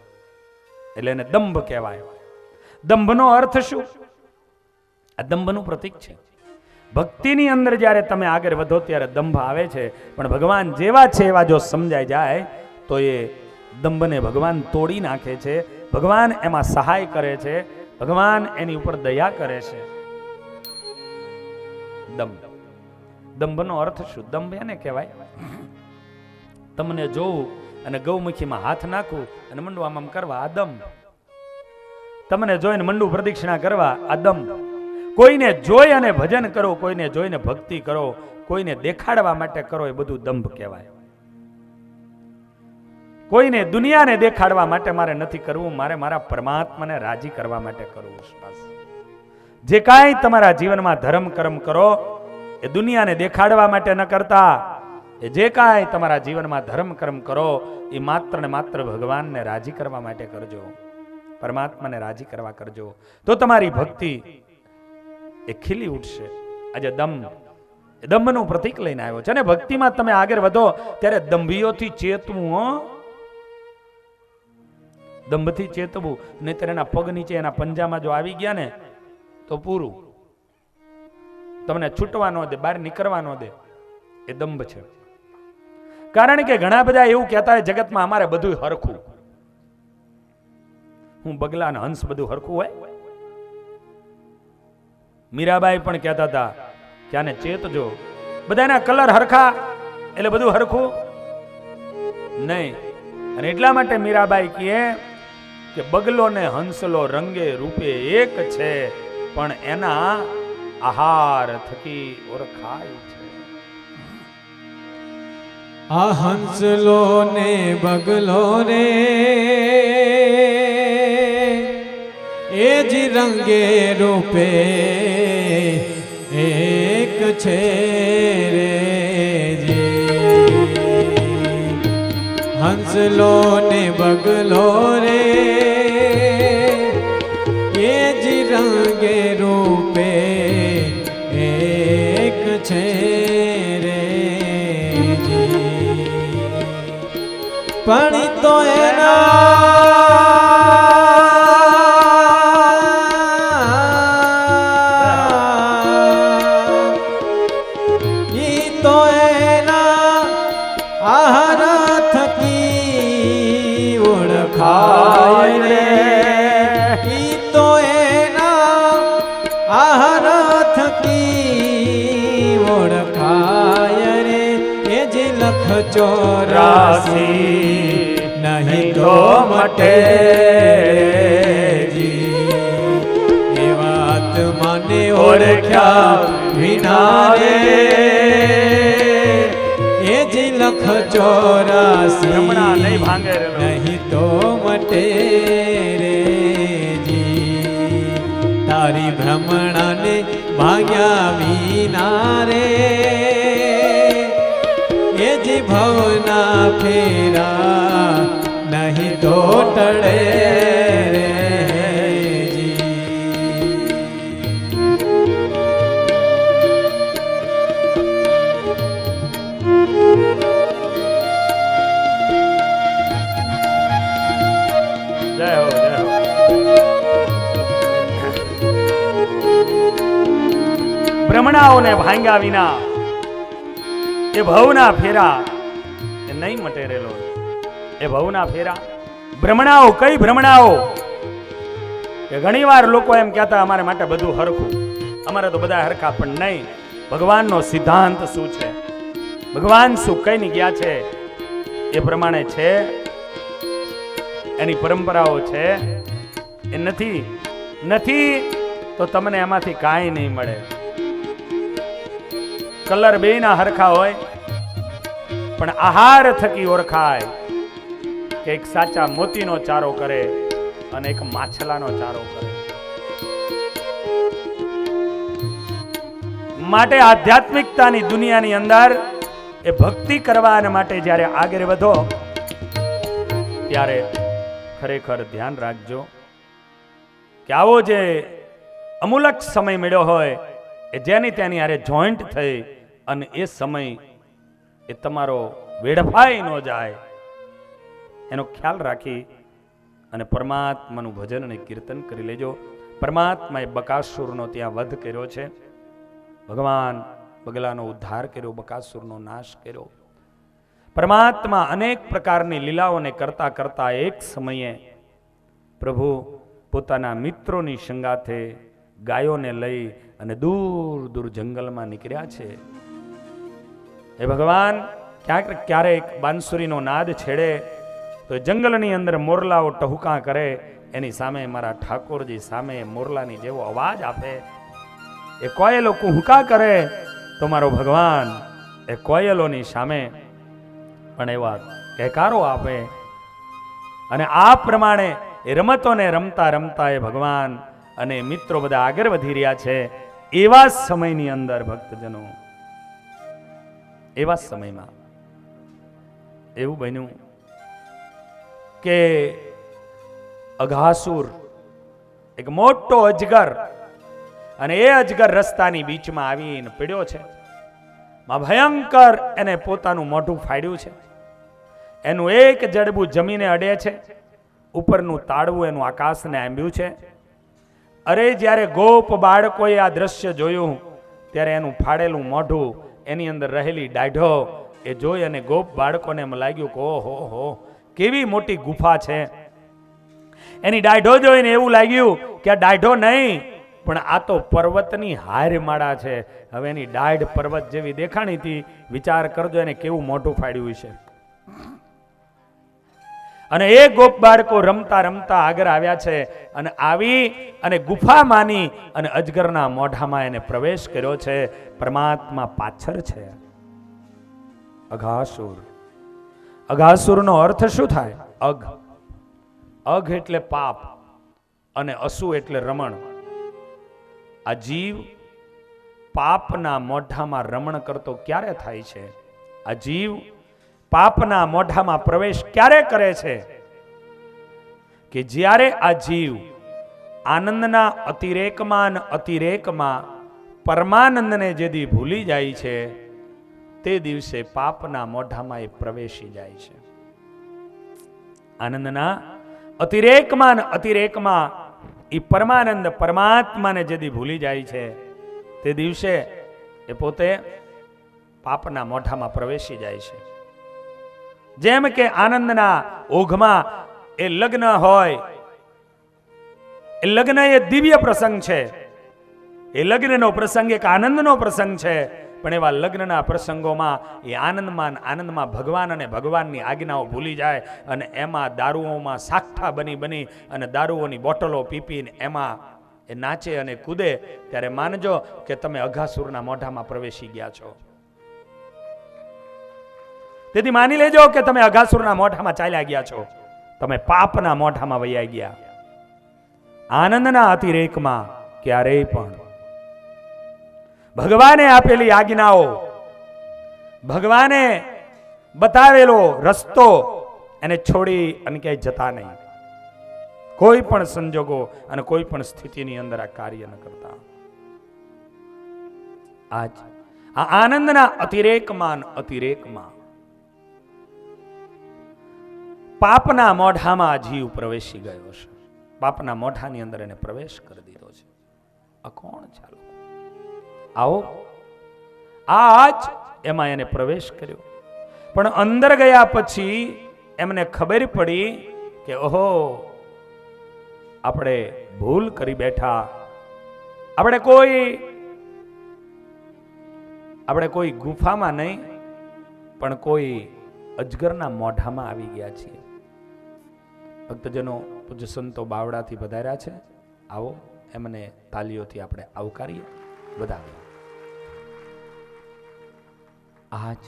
એટલે એને દંભ કહેવાય. દંભનો અર્થ શું? આ દંભનું પ્રતીક છે. ભક્તિની અંદર જ્યારે તમે આગળ વધો ત્યારે દંભ આવે છે, પણ ભગવાન જેવા છે એવા જો સમજાઈ જાય તો એ દંભને ભગવાન તોડી નાખે છે. ભગવાન એમાં સહાય કરે છે, ભગવાન એની ઉપર દયા કરે છે. દંભ, દંભનો અર્થ શું? દંભ એને કહેવાય તમને જોઉં અને ગૌમુખીમાં હાથ નાખું અને મંડું આમ કરવા, આ દંભ. તમને જોઈને મંડું પ્રદક્ષિણા કરવા, આ દંભ. કોઈને જોઈ અને ભજન કરો, કોઈને જોઈને ભક્તિ કરો, કોઈને દેખાડવા માટે કરો, એ બધું દંભ કહેવાય. કોઈને દુનિયાને દેખાડવા માટે મારે નથી કરવું, મારે મારા પરમાત્માને રાજી કરવા માટે કરવું. જે કાંઈ તમારા જીવનમાં ધર્મ કર્મ કરો એ દુનિયાને દેખાડવા માટે ન કરતા, એ જે કાંઈ તમારા જીવનમાં ધર્મ કર્મ કરો એ માત્ર ને માત્ર ભગવાનને રાજી કરવા માટે કરજો, પરમાત્માને રાજી કરવા કરજો, તો તમારી ભક્તિ એ ખીલી ઉઠશે. આજે દંભનું પ્રતીક લઈને આવ્યો છે. અને ભક્તિમાં તમે આગળ વધો ત્યારે દંભીઓથી ચેતવું. દંભથી ચેતવું, નહીતર એના પગ નીચે એના પંજામાં જો આવી ગયા ને તો પૂરું. તમને છૂટવા ન દે, બહાર નીકળવા ન દે. એ દંભ છે. કારણ કે ઘણા બધા એવું કહેતા હોય જગતમાં અમારે બધું હરખું. હું બગલા ને હંસ બધું હરખું હોય? મીરાબાઈ પણ કહેતા હતા કે આને ચેતજો, બધાના કલર હરખા એટલે બધું હરખું નહીં. અને એટલા માટે મીરાબાઈ કહે કે બગલો ને હંસલો રંગે રૂપે એક છે, પણ એના આહાર થકી ઓળખાય છે. આ હંસલો ને બગલો રે એ જ રંગે રૂપે એક છે રે જી. હંસલો ને બગલો રે એ જ રંગે રૂપે એક છે રે જી. પણ તો ચોરાસી નહીં તો મટે જી. એ વાત મને ઓળખ્યા વિના રે એ જ લખ 84 નહીં તો મટે રે જી. તારી ભ્રમણાને ભાગ્યા વિના રે એ જ ભવના ફેરા નહીં તો ટળે રે જી. જય હો, જય હો. ભ્રમણાઓને ભાંગ્યા વિના એ ભવના ફેરા એ નહીં મટેરેલો. એ ભવના ફેરા ભ્રમણાઓ, કઈ ભ્રમણાઓ? કે ઘણી વાર લોકો એમ કહેતા અમારે માટે બધું હરખું, અમારે તો બધા હરખા. પણ નહીં. ભગવાનનો સિદ્ધાંત શું છે, ભગવાન શું કહીને ગયા છે એ પ્રમાણે છે. એની પરંપરાઓ છે. એ નથી તો તમને એમાંથી કાંઈ નહીં મળે. કલર બેયના હરખા હોય પણ આહાર થકી ઓળખાય કે એક સાચા મોતીનો ચારો કરે અને એક માછલાનો ચારો કરે. માટે આધ્યાત્મિકતાની દુનિયાની અંદર એ ભક્તિ કરવા માટે જ્યારે આગળ વધો ત્યારે ખરેખર ધ્યાન રાખજો કે આવો જે અમૂલક સમય મળ્યો હોય એ જેની ત્યાંની આરે જોઈન્ટ થઈ અને એ સમય એ તમારો વેડફાઈ ન જાય એનો ખ્યાલ રાખી અને પરમાત્માનું ભજન અને કીર્તન કરી લેજો. પરમાત્માએ બકાસુરનો ત્યાં વધ કર્યો છે. ભગવાન બગલાનો ઉદ્ધાર કર્યો, બકાસુરનો નાશ કર્યો. પરમાત્મા અનેક પ્રકારની લીલાઓને કરતા કરતા એક સમયે પ્રભુ પોતાના મિત્રોની સંગાથે ગાયોને લઈ અને દૂર દૂર જંગલમાં નીકળ્યા છે. એ ભગવાન ક્યાંક ક્યારેક બાંસુરીનો નાદ છેડે તો જંગલની અંદર મોરલાઓ ટહુકા કરે, એની સામે મારા ઠાકોરજી સામે મોરલાની જેવો અવાજ આપે. એ કોયલો કુહકા કરે તો મારો ભગવાન એ કોયલોની સામે પણ એવા કહેકારો આપે. અને આ પ્રમાણે એ રમતોને રમતા રમતા એ ભગવાન અને મિત્રો બધા આગળ વધી રહ્યા છે. એવા સમયની અંદર ભક્તજનો, એવા સમયમાં એવું બન્યું કે અઘાસુર એક મોટો અજગર, અને એ અજગર રસ્તાની બીચમાં આવીને પડ્યો છે. માં ભયંકર એને પોતાનું મોઢું ફાડ્યું છે. એનું એક જડબું જમીને અડે છે, ઉપરનું તાળવું એનું આકાશને આંબ્યું છે. અરે જ્યારે ગોપ બાળકોએ આ દ્રશ્ય જોયું ત્યારે એનું ફાડેલું મોઢું, એની અંદર રહેલી દાઢો એ જોઈ અને ગોપ બાળકોને એમ લાગ્યું કે ઓહો હો કેવી મોટી ગુફા છે. એની દાઢો જોઈને એવું લાગ્યું કે આ દાઢો નહીં પણ આ તો પર્વતની હારમાળા છે. હવે એની દાઢ પર્વત જેવી દેખાણી હતી. વિચાર કરજો એને કેવું મોઢું ફાડ્યું છે. અને એ ગોપ બાળકો રમતા રમતા આગળ આવ્યા છે અને આવી અને ગુફા માની અને અજગરના મોઢામાં એને પ્રવેશ કર્યો છે. પરમાત્મા પાછળ છે. અઘાસુર, અઘાસુરનો અર્થ શું થાય? અઘ, અઘ એટલે પાપ અને અસુ એટલે રમણ. આ જીવ પાપના મોઢામાં રમણ કરતો ક્યારે થાય છે? આ જીવ પાપના મોઢામાં પ્રવેશ ક્યારે કરે છે? કે જ્યારે આ જીવ આનંદના અતિરેકમાં અતિરેકમાં પરમાનંદને જેથી ભૂલી જાય છે તે દિવસે પાપના મોઢામાં એ પ્રવેશી જાય છે. આનંદના અતિરેકમાં અતિરેકમાં એ પરમાનંદ પરમાત્માને જેથી ભૂલી જાય છે તે દિવસે એ પોતે પાપના મોઢામાં પ્રવેશી જાય છે. જેમ કે આનંદના ઓઘમાં એ લગ્ન હોય, એ લગ્ન એ દિવ્ય પ્રસંગ છે. એ લગ્નનો પ્રસંગ એક આનંદનો પ્રસંગ છે. પણ એવા લગ્નના પ્રસંગોમાં એ આનંદમાં ભગવાન અને ભગવાનની આજ્ઞાઓ ભૂલી જાય અને એમાં દારૂઓમાં સાઠા બની બની અને દારૂઓની બોટલો પીપીને એમાં એ નાચે અને કૂદે, ત્યારે માનજો કે તમે અઘાસુરના મોઢામાં પ્રવેશી ગયા છો. તેથી માની લેજો કે તમે અઘાસુરના મોઢામાં ચાલ્યા ગયા છો. તમે પાપના મોઢામાં વૈયા ગયા. આનંદના અતિરેકમાં ક્યારેય પણ ભગવાને આપેલી આજ્ઞાઓ, ભગવાને બતાવેલો રસ્તો એને છોડી અને ક્યાંય જતા નહીં. કોઈ પણ સંજોગો અને કોઈ પણ સ્થિતિની અંદર આ કાર્ય ન કરતા. આજ આ આનંદના અતિરેકમાં અતિરેકમાં પાપના મોઢામાં જીવ પ્રવેશી ગયો છે. પાપના મોઢાની અંદર એને પ્રવેશ કરી દીધો છે. આ કોણ? ચાલો આવો, આજ એમાં એને પ્રવેશ કર્યો. પણ અંદર ગયા પછી એમને ખબર પડી કે ઓહો, આપણે ભૂલ કરી બેઠા. આપણે કોઈ ગુફામાં નહીં પણ કોઈ અજગરના મોઢામાં આવી ગયા છીએ. ભક્તજનો પૂજ્ય સંતો બાવડાથી વધાર્યા છે. આવો એમને તાલીઓથી આપણે આવકારીએ, વધાવીએ. આજ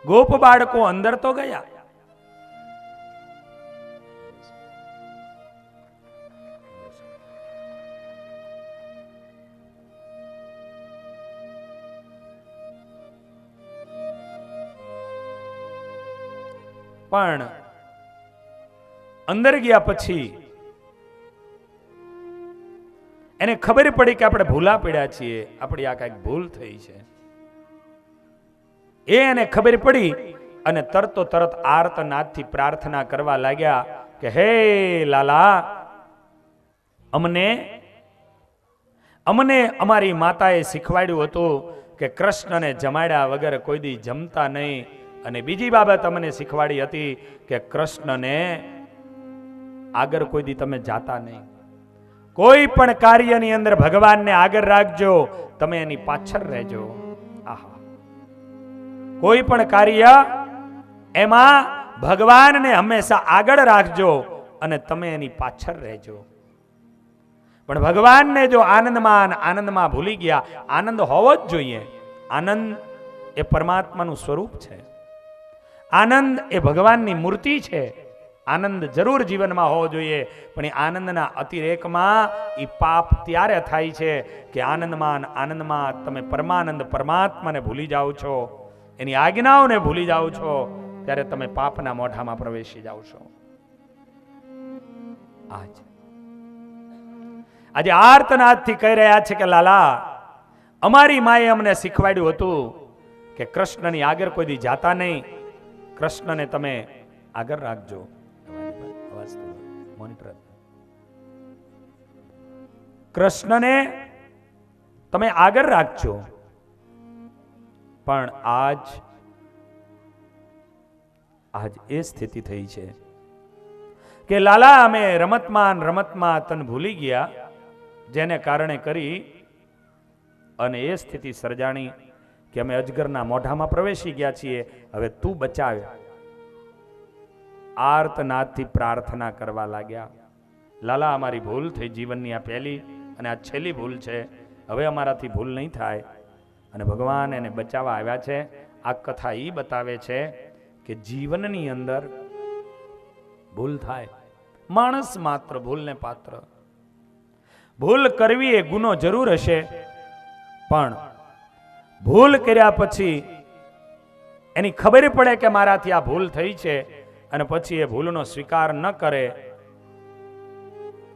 ગોપ બાળકો અંદર તો ગયા, પણ અંદર ગયા પછી એને ખબર પડી કે આપણે ભૂલા પડ્યા છીએ, આપણી આ કાંઈક ભૂલ થઈ છે. એને ખબર પડી અને તરતો તરત આર્તનાદથી પ્રાર્થના કરવા લાગ્યા કે હે લાલા, અમને અમારી માતાએ શીખવાડ્યું હતું કે કૃષ્ણને જમાડ્યા વગર કોઈ દી જમતા નહીં. અને બીજી બાબત અમને શીખવાડી હતી કે કૃષ્ણને આગળ કોઈ દી તમે જાતા નહીં. કોઈ પણ કાર્યની અંદર ભગવાનને આગળ રાખજો, તમે એની પાછળ રહેજો. આહા, કોઈ પણ કાર્ય એમાં ભગવાનને હંમેશા આગળ રાખજો અને તમે એની પાછળ રહેજો. પણ ભગવાનને જો આનંદમાં ભૂલી ગયા, આનંદ હોવો જ જોઈએ. આનંદ એ પરમાત્માનું સ્વરૂપ છે, આનંદ એ ભગવાનની મૂર્તિ છે. આનંદ જરૂર જીવનમાં હોવો જોઈએ, પણ એ આનંદના અતિરેકમાં એ પાપ ત્યારે થાય છે કે આનંદમાં તમે પરમાનંદ પરમાત્માને ભૂલી જાઓ છો, એની આજ્ઞાઓને ભૂલી જાઓ છો, ત્યારે તમે પાપના મોઢામાં પ્રવેશી જાઓ છો. આજે આર્તનાદથી કહી રહ્યા છે કે લાલા, અમારી માએ અમને શીખવાડ્યું હતું કે કૃષ્ણની આગળ કોઈ દી જાતા નહીં, કૃષ્ણને તમે આગળ રાખજો. કૃષ્ણને તમે આગળ રાખજો. પણ આજ એ સ્થિતિ થઈ છે કે લાલા, અમે રમતમાં તન ભૂલી ગયા, જેને કારણે કરી અને એ સ્થિતિ સર્જાણી કે અમે અજગરના મોઢામાં પ્રવેશી ગયા છીએ. હવે તું બચાવ. આર્તનાદથી પ્રાર્થના કરવા લાગ્યા, લાલા અમારી ભૂલ થઈ, જીવનની આ પહેલી અને આ છેલ્લી ભૂલ છે, હવે અમારાથી ભૂલ નહીં થાય. અને ભગવાન એને બચાવવા આવ્યા છે. આ કથા એ બતાવે છે કે જીવનની અંદર ભૂલ થાય, માણસ માત્ર ભૂલને પાત્ર. ભૂલ કરવી એ ગુનો જરૂર હશે, પણ ભૂલ કર્યા પછી એની ખબર પડે કે મારાથી આ ભૂલ થઈ છે અને પછી એ ભૂલનો સ્વીકાર ન કરે,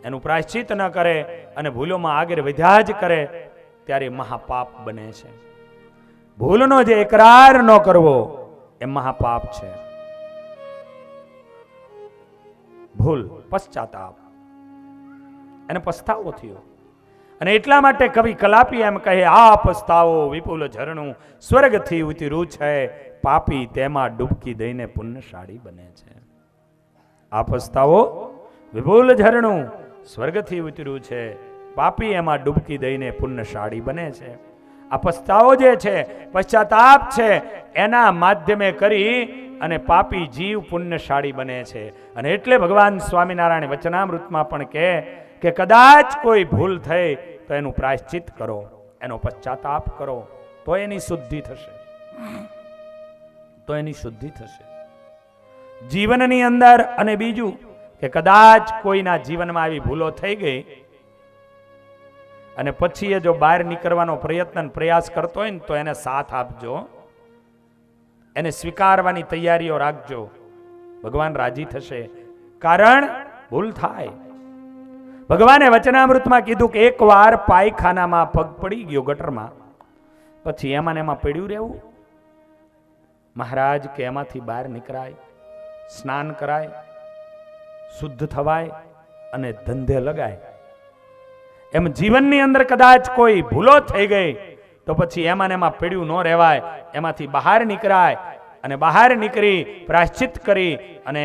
એનું પ્રાયશ્ચિત ન કરે અને ભૂલોમાં આગળ વધ્યા જ કરે, ત્યારે મહાપાપ બને છે. ભૂલનો જે એકરાર ન કરવો એ મહાપાપ છે. ભૂલ, પશ્ચાતાપ, એને પસ્તાવો થયો. અને એટલા માટે કવિ કલાપી એમ કહે, આ પસ્તાવો વિપુલ ઝરણું સ્વર્ગથી ઉતર્યું છે, પાપી તેમાં ડૂબકી દઈને પુણ્યશાળી બને છે. આ પસ્તાવો વિપુલ ઝરણું સ્વર્ગથી ઉતર્યું છે, પાપી એમાં ડૂબકી દઈને પુણ્યશાળી બને છે. આ પસ્તાવો જે છે, પશ્ચાતાપ છે, એના માધ્યમે કરી અને પાપી જીવ પુણ્યશાળી બને છે. અને એટલે ભગવાન સ્વામિનારાયણ વચનામૃતમાં પણ કહે કે કદાચ કોઈ ભૂલ થઈ તો એનું પ્રાયશ્ચિત કરો, એનો પશ્ચાતાપ કરો, તો એની શુદ્ધિ થશે, તો એની શુદ્ધિ થશે જીવનની અંદર. અને બીજું કે કદાચ કોઈના જીવનમાં આવી ભૂલો થઈ ગઈ અને પછી એ જો બહાર નીકળવાનો પ્રયાસ કરતો હોય ને, તો એને સાથ આપજો, એને સ્વીકારવાની તૈયારીઓ રાખજો. ભગવાન રાજી થશે, કારણ ભૂલ થાય. ભગવાને વચનામૃતમાં કીધું કે એકવાર પાયખાનામાં પગ પડી ગયો ગટરમાં, પછી એમાં પડ્યું રહેવું? મહારાજ કે એમાંથી બહાર નીકળાય, સ્નાન કરાય, શુદ્ધ થવાય અને ધંધે લગાય. એમ જીવનની અંદર કદાચ કોઈ ભૂલો થઈ ગઈ તો પછી એમાં પડ્યું ન રહેવાય, એમાંથી બહાર નીકળાય અને બહાર નીકળી પ્રાયશ્ચિત કરી અને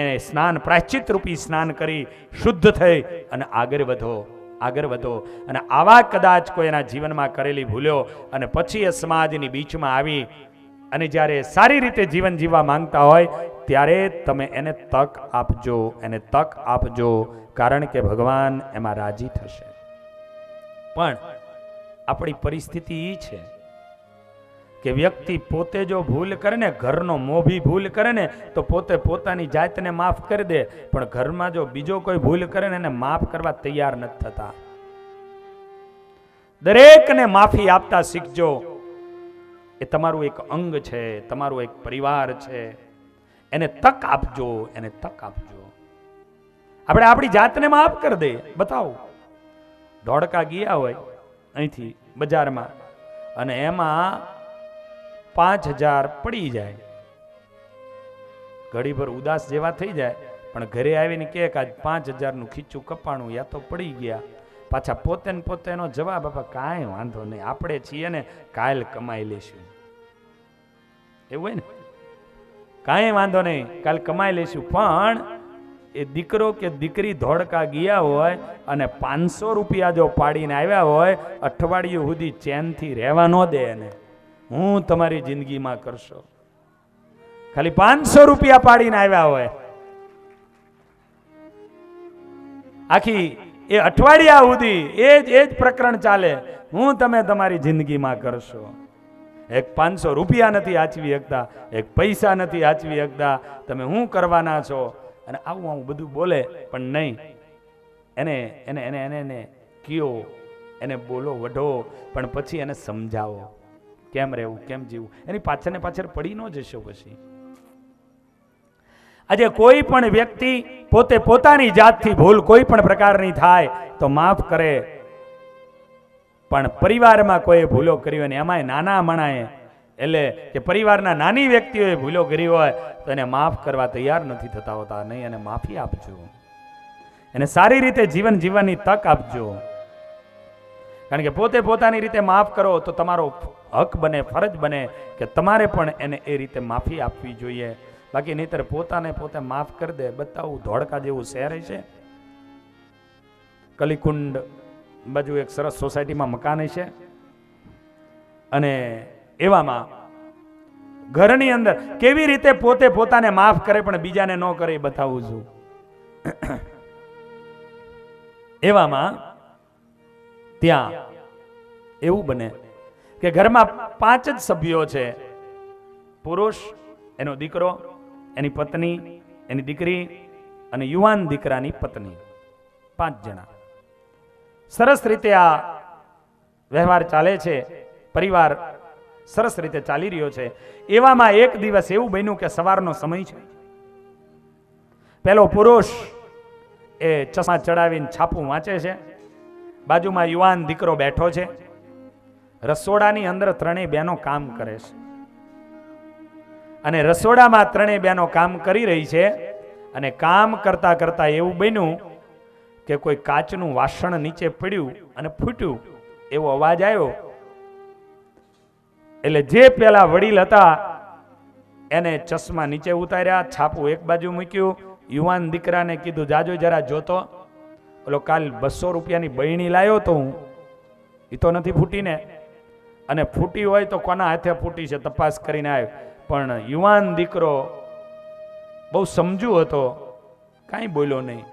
પ્રાયશ્ચિત રૂપી સ્નાન કરી શુદ્ધ થઈ અને આગળ વધો. અને આવા કદાચ કોઈના જીવનમાં કરેલી ભૂલ્યો અને પછી એ સમાજની બીચમાં આવી અને જ્યારે સારી રીતે જીવન જીવવા માંગતા હોય ત્યારે તમે એને તક આપજો, કારણ કે ભગવાન એમાં રાજી થશે. પણ આપણી પરિસ્થિતિ એ છે કે વ્યક્તિ પોતે જો ભૂલ કરે ને, ઘરનો મોભી ભૂલ કરે ને, તો પોતે પોતાની જાતને માફ કરી દે, પણ ઘરમાં જો બીજો કોઈ ભૂલ કરે ને એને માફ કરવા તૈયાર નથી થતા. દરેકને માફી આપતા શીખજો. એ તમારું એક અંગ છે, તમારું એક પરિવાર છે, એને તક આપજો. આપણે આપણી જાતને માફ કરી દઈએ. બતાવો, ધોળકા ગયા હોય અહીંથી બજારમાં અને એમાં 5000 પડી જાય, ઘડીભર ઉદાસ જેવા થઈ જાય, પણ ઘરે આવીને કે આજ 5000નું ખીચું કપાણું યા તો પડી ગયા. પાછા પોતે ને પોતે એનો જવાબ આપે, કાંઈ વાંધો નહીં, આપણે છીએ ને કાલ કમાઈ લેશું. એવું હોય ને, કાંઈ વાંધો નહીં, કાલ કમાઈ લેશું. પણ એ દીકરો કે દીકરી ધોળકા ગયા હોય અને 500 રૂપિયા જો પાડીને આવ્યા હોય, અઠવાડિયું સુધી ચેનથી રહેવા ન દે એને, હું તમારી જિંદગીમાં કરશો. ખાલી 500 રૂપિયા પાડીને આવ્યા હોય, આખી એ અઠવાડિયા સુધી એ જ પ્રકરણ ચાલે, હું તમે તમારી જિંદગીમાં કરશો. એક 500 રૂપિયા નથી આચવી શકતા, એક પૈસા નથી આચવી શકતા, તમે શું કરવાના છો? અને આવું બધું બોલે, પણ નહીં, એને એને એને એને એને કયો, એને બોલો વઢો, પણ પછી એને સમજાવો કેમ રહેવું, કેમ જીવવું. એની પાછળ ને પાછળ પડી ન જશો. પછી આજે કોઈ પણ વ્યક્તિ પોતે પોતાની જાતથી ભૂલ કોઈ પણ પ્રકારની થાય તો માફ કરે, પણ પરિવારમાં કોઈ ભૂલો કરી હોય ને એમાંય નાના મણાએ, એટલે કે પરિવારના નાની વ્યક્તિઓએ ભૂલો કરી હોય તો એને માફ કરવા તૈયાર નથી થતા હોતા. નહીં, એને માફી આપજો, એને સારી રીતે જીવન જીવવાની તક આપજો. કારણ કે પોતે પોતાની રીતે માફ કરો તો તમારો હક બને, ફરજ બને કે તમારે પણ એને એ રીતે માફી આપવી જોઈએ. બાકી નહીતર પોતાને પોતે માફ કરી દે. બતાવું, ધોળકા જેવું શહેર છે, કલીકુંડ બાજુ એક સરસ સોસાયટીમાં મકાન છે, અને એવામાં ઘરની અંદર કેવી રીતે પોતે પોતાને માફ કરે પણ બીજાને ન કરે એ બતાવું છું. એવામાં ત્યાં એવું બને કે ઘરમાં 5 જ સભ્યો છે, પુરુષ, એનો દીકરો, એની પત્ની, એની દીકરી અને યુવાન દીકરાની પત્ની, 5 જણા. સરસ રીતે આ વ્યવહાર ચાલે છે, પરિવાર સરસ રીતે ચાલી રહ્યો છે. એવામાં એક દિવસ એવું બન્યું કે સવારનો સમય છે. પેલો પુરુષ એ ચશ્મા ચડાવીને છાપું વાંચે છે, બાજુમાં યુવાન દીકરો બેઠો છે. રસોડાની અંદર 3 બહેનો કામ કરે છે, અને રસોડામાં 3 બહેનો કામ કરી રહી છે. અને કામ કરતા કરતા એવું બન્યું કે કોઈ કાચનું વાસણ નીચે પડ્યું અને ફૂટ્યું એવો અવાજ આવ્યો. એટલે જે પેલા વડીલ હતા એને ચશ્મા નીચે ઉતાર્યા, છાપું એક બાજુ મૂક્યું, યુવાન દીકરાને કીધું જાજો જરા જોતો, ઓલો કાલ 200 રૂપિયાની બહેણી લાવ્યો તો હું, એ તો નથી ફૂટીને, અને ફૂટી હોય તો કોના હાથે ફૂટી છે તપાસ કરીને આવ્યો. પણ યુવાન દીકરો બહુ સમજુ હતો, કાંઈ બોલ્યો નહીં.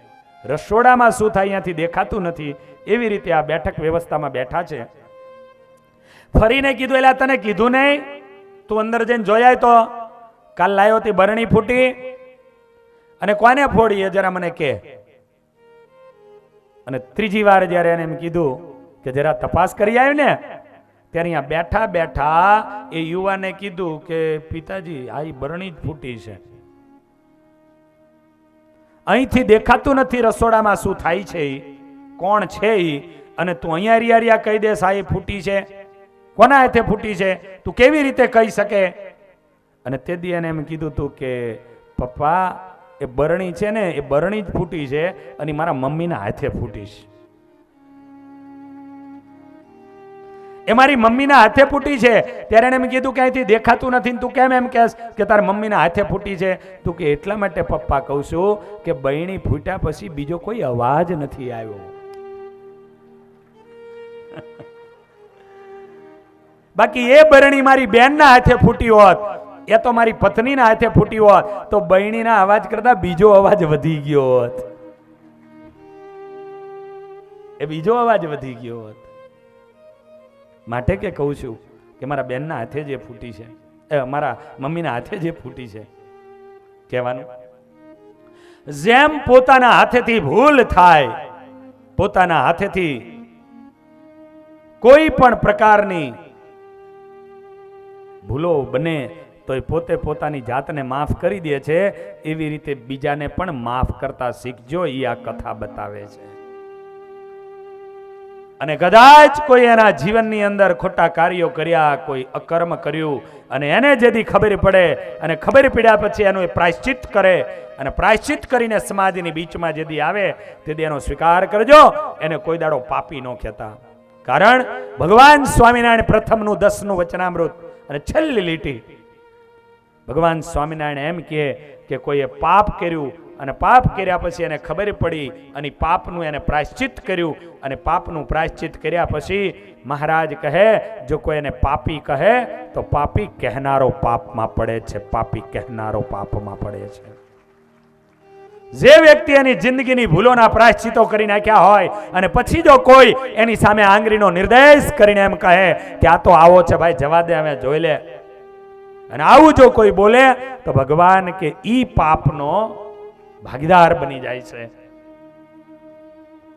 રસોડામાં શું થાય અહીંયાથી દેખાતું નથી, એવી રીતે આ બેઠક વ્યવસ્થામાં બેઠા છે. ફરીને કીધું, એટલે તને કીધું નહીં, તું અંદર જઈને જોયાય તો કાલ લાયો તે બરણી ફૂટી, અને કોને ફોડી એ જરા મને કે. અને ત્રીજી વાર જ્યારે એને એમ કીધું કે જરા તપાસ કરી આવ્યું ને, ત્યારે અહીંયા બેઠા બેઠા એ યુવાને કીધું કે પિતાજી આ બરણી જ ફૂટી છે, અહીંથી દેખાતું નથી રસોડામાં શું થાય છે, કોણ છે ઈ, અને તું અહીંયા રિયા કહી દે આ ફૂટી છે, કોના હાથે ફૂટી છે, તું કેવી રીતે કહી શકે? અને તે દી એને એમ કીધું તું કે પપ્પા એ બરણી છે ને એ બરણી જ ફૂટી છે, અને મારા મમ્મીના હાથે ફૂટી છે, એ મારી મમ્મીના હાથે ફૂટી છે. ત્યારે એને એમ કીધું કે અહીંથી દેખાતું નથી, તું કેમ એમ કહેશ કે તારા મમ્મીના હાથે ફૂટી છે? તું કે એટલા માટે પપ્પા કહું છું કે બહેણી ફૂટ્યા પછી બીજો કોઈ અવાજ નથી આવ્યો. બાકી એ બરણી મારી બેનના હાથે ફૂટી હોત, એ તો મારી પત્નીના હાથે ફૂટી હોત, તો બહેણીના અવાજ કરતા બીજો અવાજ વધી ગયો હોત, એ બીજો અવાજ વધી ગયો હોત. માટે કે કહું છું કે મારા બેનના હાથે જે ફૂટી છે, મારા મમ્મીના હાથે જે ફૂટી છે, કહેવાનું જેમ પોતાના હાથેથી ભૂલ થાય, પોતાના હાથેથી કોઈ પણ પ્રકારની ભૂલો બને તો એ પોતે પોતાની જાતને માફ કરી દે છે. એવી રીતે બીજાને પણ માફ કરતા શીખજો, એ આ કથા બતાવે છે. અને કદાચ કોઈ એના જીવનની અંદર ખોટા કાર્યો કર્યા, કોઈ અકર્મ કર્યું, અને એને જેથી ખબર પડે અને ખબર પડ્યા પછી એનું એ પ્રાયશ્ચિત કરે, અને પ્રાયશ્ચિત કરીને સમાજની બીચમાં જેથી આવે તેથી એનો સ્વીકાર કરજો, એને કોઈ દાડો પાપી ન કહેતા. કારણ ભગવાન સ્વામિનારાયણ પ્રથમનું 10નું વચનામૃત અને છેલ્લી લીટી, ભગવાન સ્વામિનારાયણ એમ કહે કે કોઈએ પાપ કર્યું અને પાપ કર્યા પછી એને ખબર પડી અને પાપનું એને પ્રાયશ્ચિત કર્યું, અને પાપનું પ્રાયશ્ચિત કર્યા પછી મહારાજ કહે જો કોઈ એને પાપી કહે તો પાપી કહેનારો પાપમાં પડે છે, પાપી કહેનારો પાપમાં પડે છે. જે વ્યક્તિ એની જિંદગીની ભૂલોના પ્રાયશ્ચિતો કરી નાખ્યા હોય અને પછી જો કોઈ એની સામે આંગળીનો નિર્દેશ કરીને એમ કહે કે આ તો આવો છે ભાઈ, જવા દે, હવે જોઈ લે, અને આવું જો કોઈ બોલે તો ભગવાન કે ઈ પાપનો ભાગીદાર બની જાય છે.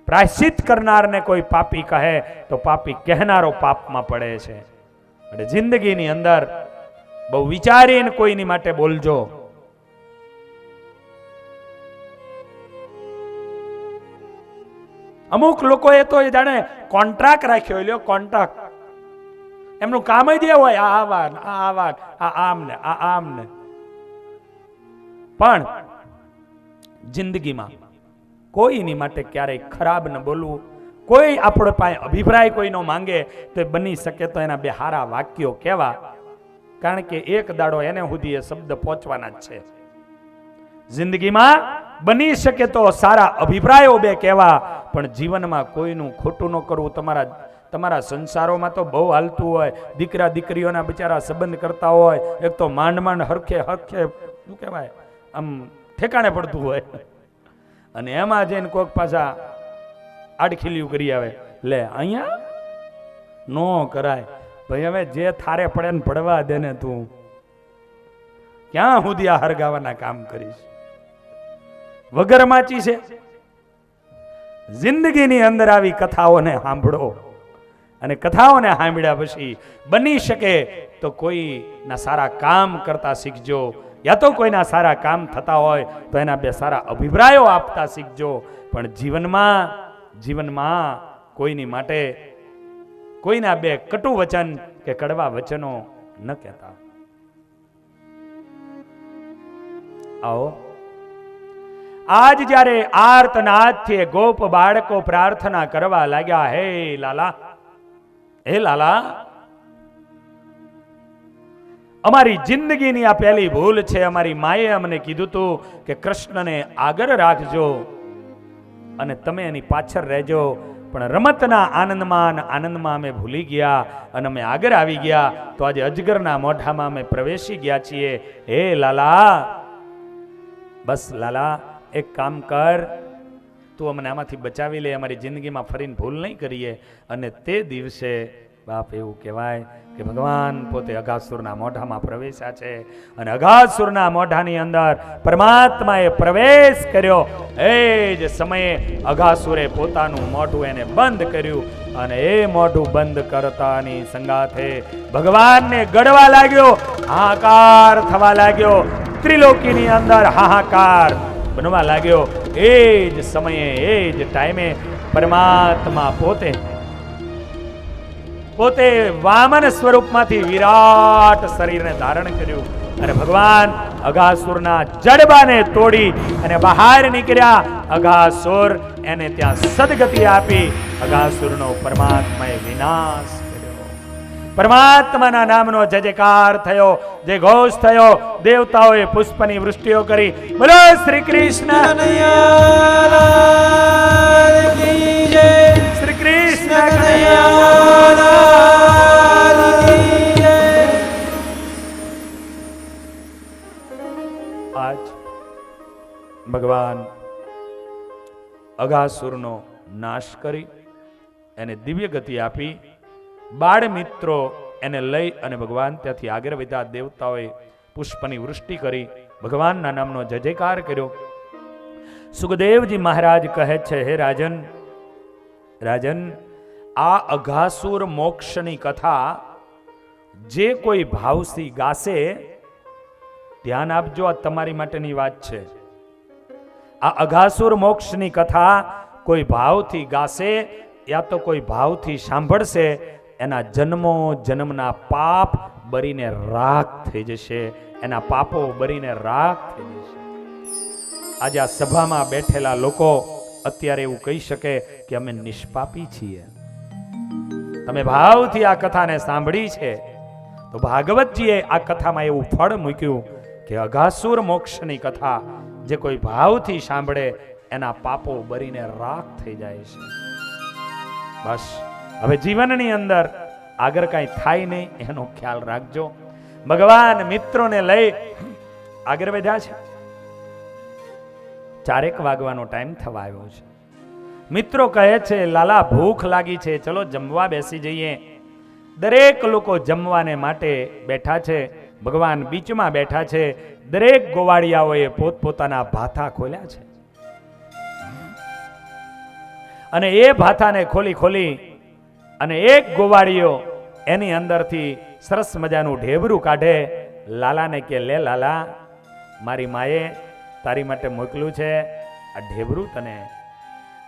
પ્રાયશ્ચિત કરનારને કોઈ પાપી કહે તો પાપી કહેનારો પાપમાં પડે છે. એટલે જિંદગીની અંદર બહુ વિચારીને કોઈની માટે બોલજો. અમુક લોકોએ તો એ જાણે કોન્ટ્રાક્ટ રાખ્યો, લ્યો કોન્ટ્રાક્ટ, એમનું કામ જ એ હોય આ વાત, આ વાત, આ આમ ને આ આમ ને. પણ જિંદગીમાં કોઈની માટે ક્યારેય ખરાબ ન બોલવું. કોઈ આપણો પાસે અભિપ્રાય કોઈનો માંગે તો બની શકે તો એના બે હારા વાક્યો કહેવા, કારણ કે એક દાડો એને સુધી એ શબ્દ પહોંચવાના જ છે. જિંદગીમાં બની શકે તો સારા અભિપ્રાયો બે કહેવા, પણ જીવનમાં કોઈનું ખોટું ન કરવું. તમારા સંસારોમાં તો બહુ હાલતું હોય, દીકરા દીકરીઓના બિચારા સંબંધ કરતા હોય, એક તો માંડ માંડ હરખે હરખે શું કહેવાય આમ ઠેકાણે પડતું હોય, અને એમાં જઈને કોઈક પાછા આડખીલ્યું કરી આવે, લે અહીંયા નો કરાય ભાઈ, હવે જે થારે પડે ને પડવા દે ને, તું ક્યાં સુધી આ હરગાવાના કામ કરીશ, વગર માચી છે. જિંદગીની અંદર આવી કથાઓને સાંભળો, અને કથાઓને સાંભળ્યા પછી બની શકે તો કોઈના સારા કામ કરતા શીખજો, યા તો કોઈના સારા કામ થતા હોય તો એના બે સારા અભિપ્રાયો આપતા શીખજો. પણ જીવનમાં કોઈની માટે કોઈના બે કટુ વચન કે કડવા વચનો ન કહેતા. આવો આજ જ્યારે આર્તનાદથી ગોપ બાળકો પ્રાર્થના કરવા લાગ્યા, હે લાલા, હે લાલા, અમારી જિંદગીની આ પહેલી ભૂલ છે. અમારી માએ અમને કીધું હતું કે કૃષ્ણને આગળ રાખજો અને તમે એની પાછળ રહેજો, પણ રમતના આનંદમાં અમે ભૂલી ગયા અને અમે આગળ આવી ગયા, તો આજે અજગરના મોઢામાં અમે પ્રવેશી ગયા છીએ. હે લાલા, બસ લાલા, એક કામ કર, તું અમને આમાંથી બચાવી લે, અમારી જિંદગીમાં ફરીને ભૂલ નહીં કરીએ. અને તે દિવસે બાપ એવું કહેવાય કે ભગવાન પોતે અઘાસુરના મોઢામાં પ્રવેશ્યા છે, અને અઘાસુરના મોઢાની અંદર પરમાત્માએ પ્રવેશ કર્યો. એ જ સમયે અઘાસુરે પોતાનું મોઢું એને બંધ કર્યું, અને એ મોઢું બંધ કરતાની સંગાથે ભગવાનને ગળવા લાગ્યો, હાહાકાર થવા લાગ્યો, ત્રિલોકીની અંદર હાહાકાર બનવા લાગ્યો. એ જ સમયે એ જ ટાઈમે પરમાત્મા પોતે વામન સ્વરૂપમાંથી વિરાટ શરીરને ધારણ કર્યું, અને ભગવાન અઘાસુરના જડબાને તોડી અને બહાર નીકળ્યા. અઘાસુર એને ત્યાં સદગતિ આપી, અઘાસુરનો પરમાત્માએ વિનાશ કર્યો. પરમાત્માના નામનો જય જયકાર થયો, જય ઘોષ થયો. દેવતાઓએ પુષ્પની વૃષ્ટિઓ કરી. બોલો શ્રી કૃષ્ણ, શ્રી કૃષ્ણ. આજ ભગવાન અઘાસુરનો નાશ કરી એને દિવ્ય ગતિ આપી. બાળ મિત્રો એને લઈ અને ભગવાન ત્યાંથી આગળ વધ્યા. દેવતાઓએ પુષ્પની વૃષ્ટિ કરી, ભગવાનના નામનો જય જયકાર કર્યો. સુખદેવજી મહારાજ કહે છે, હે રાજન, આ અઘાસુર મોક્ષની કથા જે કોઈ ભાવથી ગાશે, ધ્યાન આપજો, આ તમારી માટેની વાત છે. આ અઘાસુર મોક્ષની કથા કોઈ ભાવથી ગાશે યા તો કોઈ ભાવથી સાંભળશે, એના જન્મો જન્મના પાપ બરીને રાખ થઈ જશે, એના પાપો બરીને રાખ થઈ જશે. આજે આ સભામાં બેઠેલા લોકો અત્યારે એવું કહી શકે કે અમે નિષ્પાપી છીએ. તમે ભાવથી આ કથાને સાંભળી છે તો ભાગવતજીએ આ કથામાં એવું ફળ મૂક્યું કે અઘાસુર મોક્ષની કથા જે કોઈ ભાવથી સાંભળે એના પાપો બરીને રાખ થઈ જાય છે. બસ હવે જીવનની અંદર આગળ કાંઈ થાય નહીં એનો ખ્યાલ રાખજો. ભગવાન મિત્રોને લઈ આગળ વધ્યા છે. 4 વાગવાનો ટાઈમ થવા આવ્યો છે. મિત્રો કહે છે લાલા ભૂખ લાગી છે, ચલો જમવા બેસી જઈએ. દરેક લોકો જમવાને માટે બેઠા છે. ભગવાન બીચમાં બેઠા છે. દરેક ગોવાળિયાઓએ પોતપોતાના ભાથા ખોલ્યા છે અને એ ભાથાને ખોલી અને એક ગોવાળિયો એની અંદરથી સરસ મજાનું ઢેબરું કાઢે. લાલાને કે લે લાલા, મારી માએ તારી માટે મોકલ્યું છે આ ઢેબરું તને.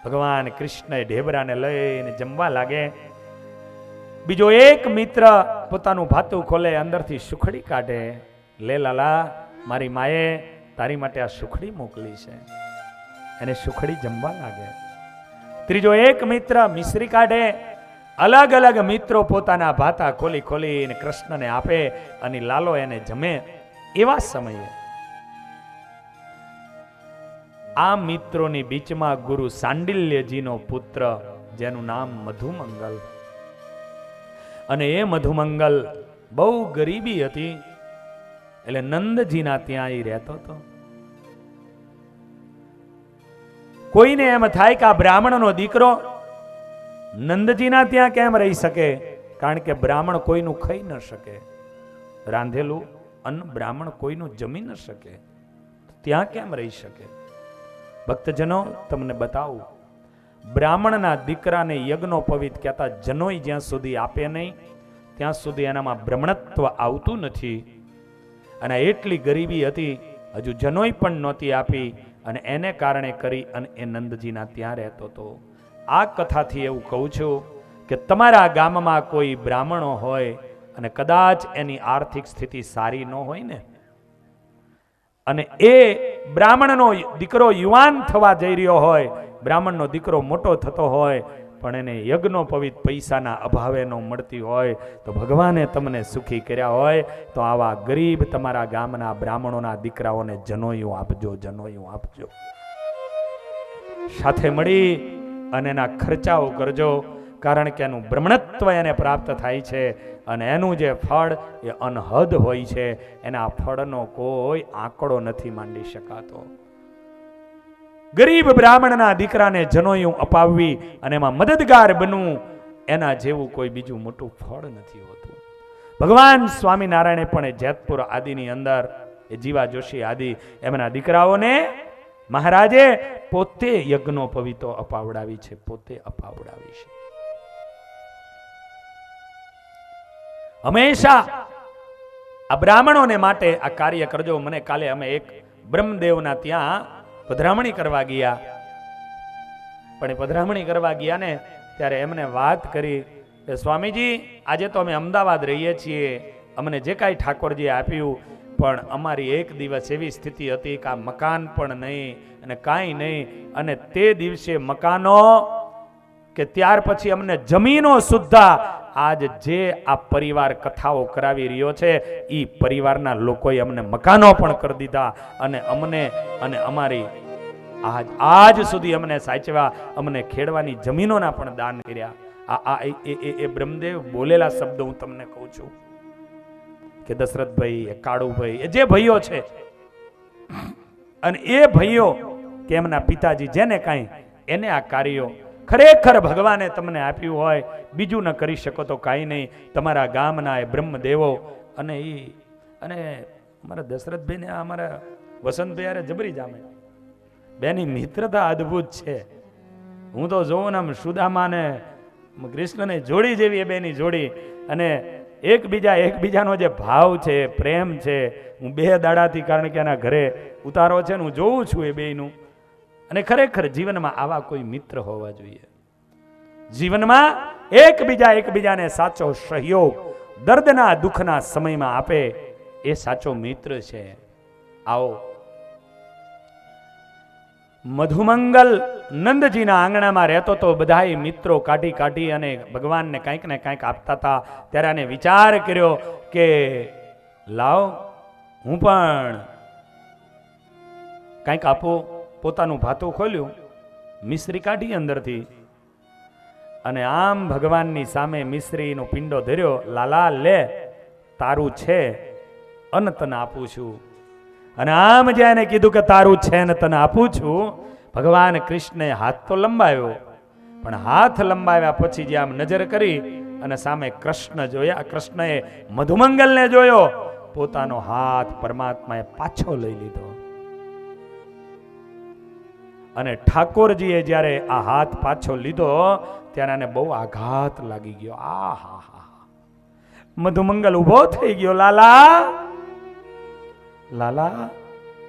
ભગવાન કૃષ્ણએ ઢેબરાને લઈને જમવા લાગે. બીજો એક મિત્ર પોતાનું ભાતું ખોલે, અંદરથી સુખડી કાઢે. લે લાલા, મારી માએ તારી માટે આ સુખડી મોકલી છે. એને સુખડી જમવા લાગે. ત્રીજો એક મિત્ર મિશ્રી કાઢે. અલગ અલગ મિત્રો પોતાના ભાતા ખોલીને કૃષ્ણને આપે અને લાલો એને જમે. એવા સમયે આ મિત્રોની બીચમાં ગુરુ સાંડિલ્યજીનો પુત્ર જેનું નામ મધુમંગલ, અને એ મધુમંગલ બહુ ગરીબી હતી એટલે નંદજીના ત્યાં એ રહેતો હતો. કોઈને એમ થાય કે આ બ્રાહ્મણનો દીકરો નંદજીના ત્યાં કેમ રહી શકે? કારણ કે બ્રાહ્મણ કોઈનું ખાઈ ન શકે, રાંધેલું અન્ન બ્રાહ્મણ કોઈનું જમી ન શકે, ત્યાં કેમ રહી શકે? ભક્તજનો, તમને બતાવું, બ્રાહ્મણના દીકરાને યજ્ઞોપવિત કહેતા જનોય જ્યાં સુધી આપે નહીં ત્યાં સુધી એનામાં બ્રહ્મણત્વ આવતું નથી. અને એટલી ગરીબી હતી, હજુ જનોય પણ નહોતી આપી અને એને કારણે કરી અને એ નંદજીના ત્યાં રહેતો હતો. આ કથાથી એવું કહું છું કે તમારા ગામમાં કોઈ બ્રાહ્મણો હોય અને કદાચ એની આર્થિક સ્થિતિ સારી ન હોય ને, અને એ બ્રાહ્મણનો દીકરો યુવાન થવા જઈ રહ્યો હોય, બ્રાહ્મણનો દીકરો મોટો થતો હોય પણ એને યજ્ઞોપવિત પૈસાના અભાવે ન મળતી હોય, તો ભગવાને તમને સુખી કર્યા હોય તો આવા ગરીબ તમારા ગામના બ્રાહ્મણોના દીકરાઓને જનોયું આપજો, જનોયું આપજો. સાથે મળી અને એના ખર્ચાઓ કરજો, કારણ કે એનું બ્રહ્મણત્વ એને પ્રાપ્ત થાય છે અને એનું જે ફળ એ અનહદ હોય છે. એના ફળનો કોઈ આંકડો નથી માંડી શકાતો. ગરીબ બ્રાહ્મણના દીકરાને જનોયું અપાવવી અને એમાં મદદગાર બનવું, એના જેવું કોઈ બીજું મોટું ફળ નથી હોતું. ભગવાન સ્વામિનારાયણે પણ એ જેતપુર આદિની અંદર એ જીવા જોશી આદિ એમના દીકરાઓને મહારાજે પોતે યજ્ઞોપવિતો અપાવડાવી છે, પોતે અપાવડાવી છે. હંમેશા આ બ્રાહ્મણોને માટે આ કાર્ય કરજો. મને કાલે અમે એક બ્રહ્મદેવના ત્યાં પધરામણી કરવા ગયા, પણ એ પધરામણી કરવા ગયા ને ત્યારે એમને વાત કરી કે સ્વામીજી, આજે તો અમે અમદાવાદ રહીએ છીએ, અમને જે કાંઈ ઠાકોરજીએ આપ્યું, પણ અમારી એક દિવસ એવી સ્થિતિ હતી કે આ મકાન પણ નહીં અને કાંઈ નહીં, અને તે દિવસે મકાનો કે ત્યાર પછી અમને જમીનો સુદ્ધા આજ જે આ પરિવાર કથાઓ કરાવી રહ્યો છે એ પરિવારના લોકોએ અમને મકાનો પણ કરી દીધા અને અમને અને અમારી આજ સુધી અમને સાચવા, અમને ખેડવાની જમીનોના પણ દાન કર્યા. એ બ્રહ્મદેવ બોલેલા શબ્દ હું તમને કહું છું કે દશરથભાઈ, એ કાળુભાઈ, એ જે ભાઈઓ છે અને એ ભાઈઓ કે એમના પિતાજી જેને કાંઈ એને આ કાર્યો ખરેખર ભગવાને તમને આપ્યું હોય, બીજું ન કરી શકો તો કાંઈ નહીં. તમારા ગામના એ બ્રહ્મદેવો અને અમારા દશરથભાઈ ને અમારા વસંતભાઈ અરે જબરી જામે, બેની મિત્રતા અદ્ભુત છે. હું તો જોઉં ને આમ સુદામા ને કૃષ્ણને જોડી જેવી એ બેની જોડી, અને એકબીજાનો જે ભાવ છે, પ્રેમ છે, હું 2 દાડાથી, કારણ કે એના ઘરે ઉતારો છે ને હું જોઉં છું એ બેયનું. અને ખરેખર જીવનમાં આવા કોઈ મિત્ર હોવા જોઈએ. જીવનમાં એકબીજાને સાચો સહયોગ દર્દના દુઃખના સમયમાં આપે એ સાચો મિત્ર છે. આવો મધુમંગલ નંદજીના આંગણામાં રહેતો તો બધાય મિત્રો કાઢી અને ભગવાનને કંઈક ને કંઈક આપતા હતા. ત્યારે આને વિચાર કર્યો કે લાવ હું પણ કંઈક આપું. પોતાનું ભાતું ખોલ્યું, મિશ્રી કાઢી અંદરથી અને આમ ભગવાનની સામે મિશ્રીનો પિંડો ધર્યો. લાલા લે, તારું છે અને તને આપું છું. અને આમ જેને કીધું કે તારું છે ને તને આપું છું, ભગવાન કૃષ્ણે હાથ તો લંબાવ્યો, પણ હાથ લંબાવ્યા પછી જે આમ નજર કરી અને સામે કૃષ્ણ જોયા, કૃષ્ણએ મધુમંગલને જોયો, પોતાનો હાથ પરમાત્માએ પાછો લઈ લીધો. અને ઠાકોરજીએ જ્યારે આ હાથ પાછો લીધો ત્યારે આને બહુ આઘાત લાગી ગયો. આ હા હા, મધુમંગલ ઉભો થઈ ગયો. લાલા લાલા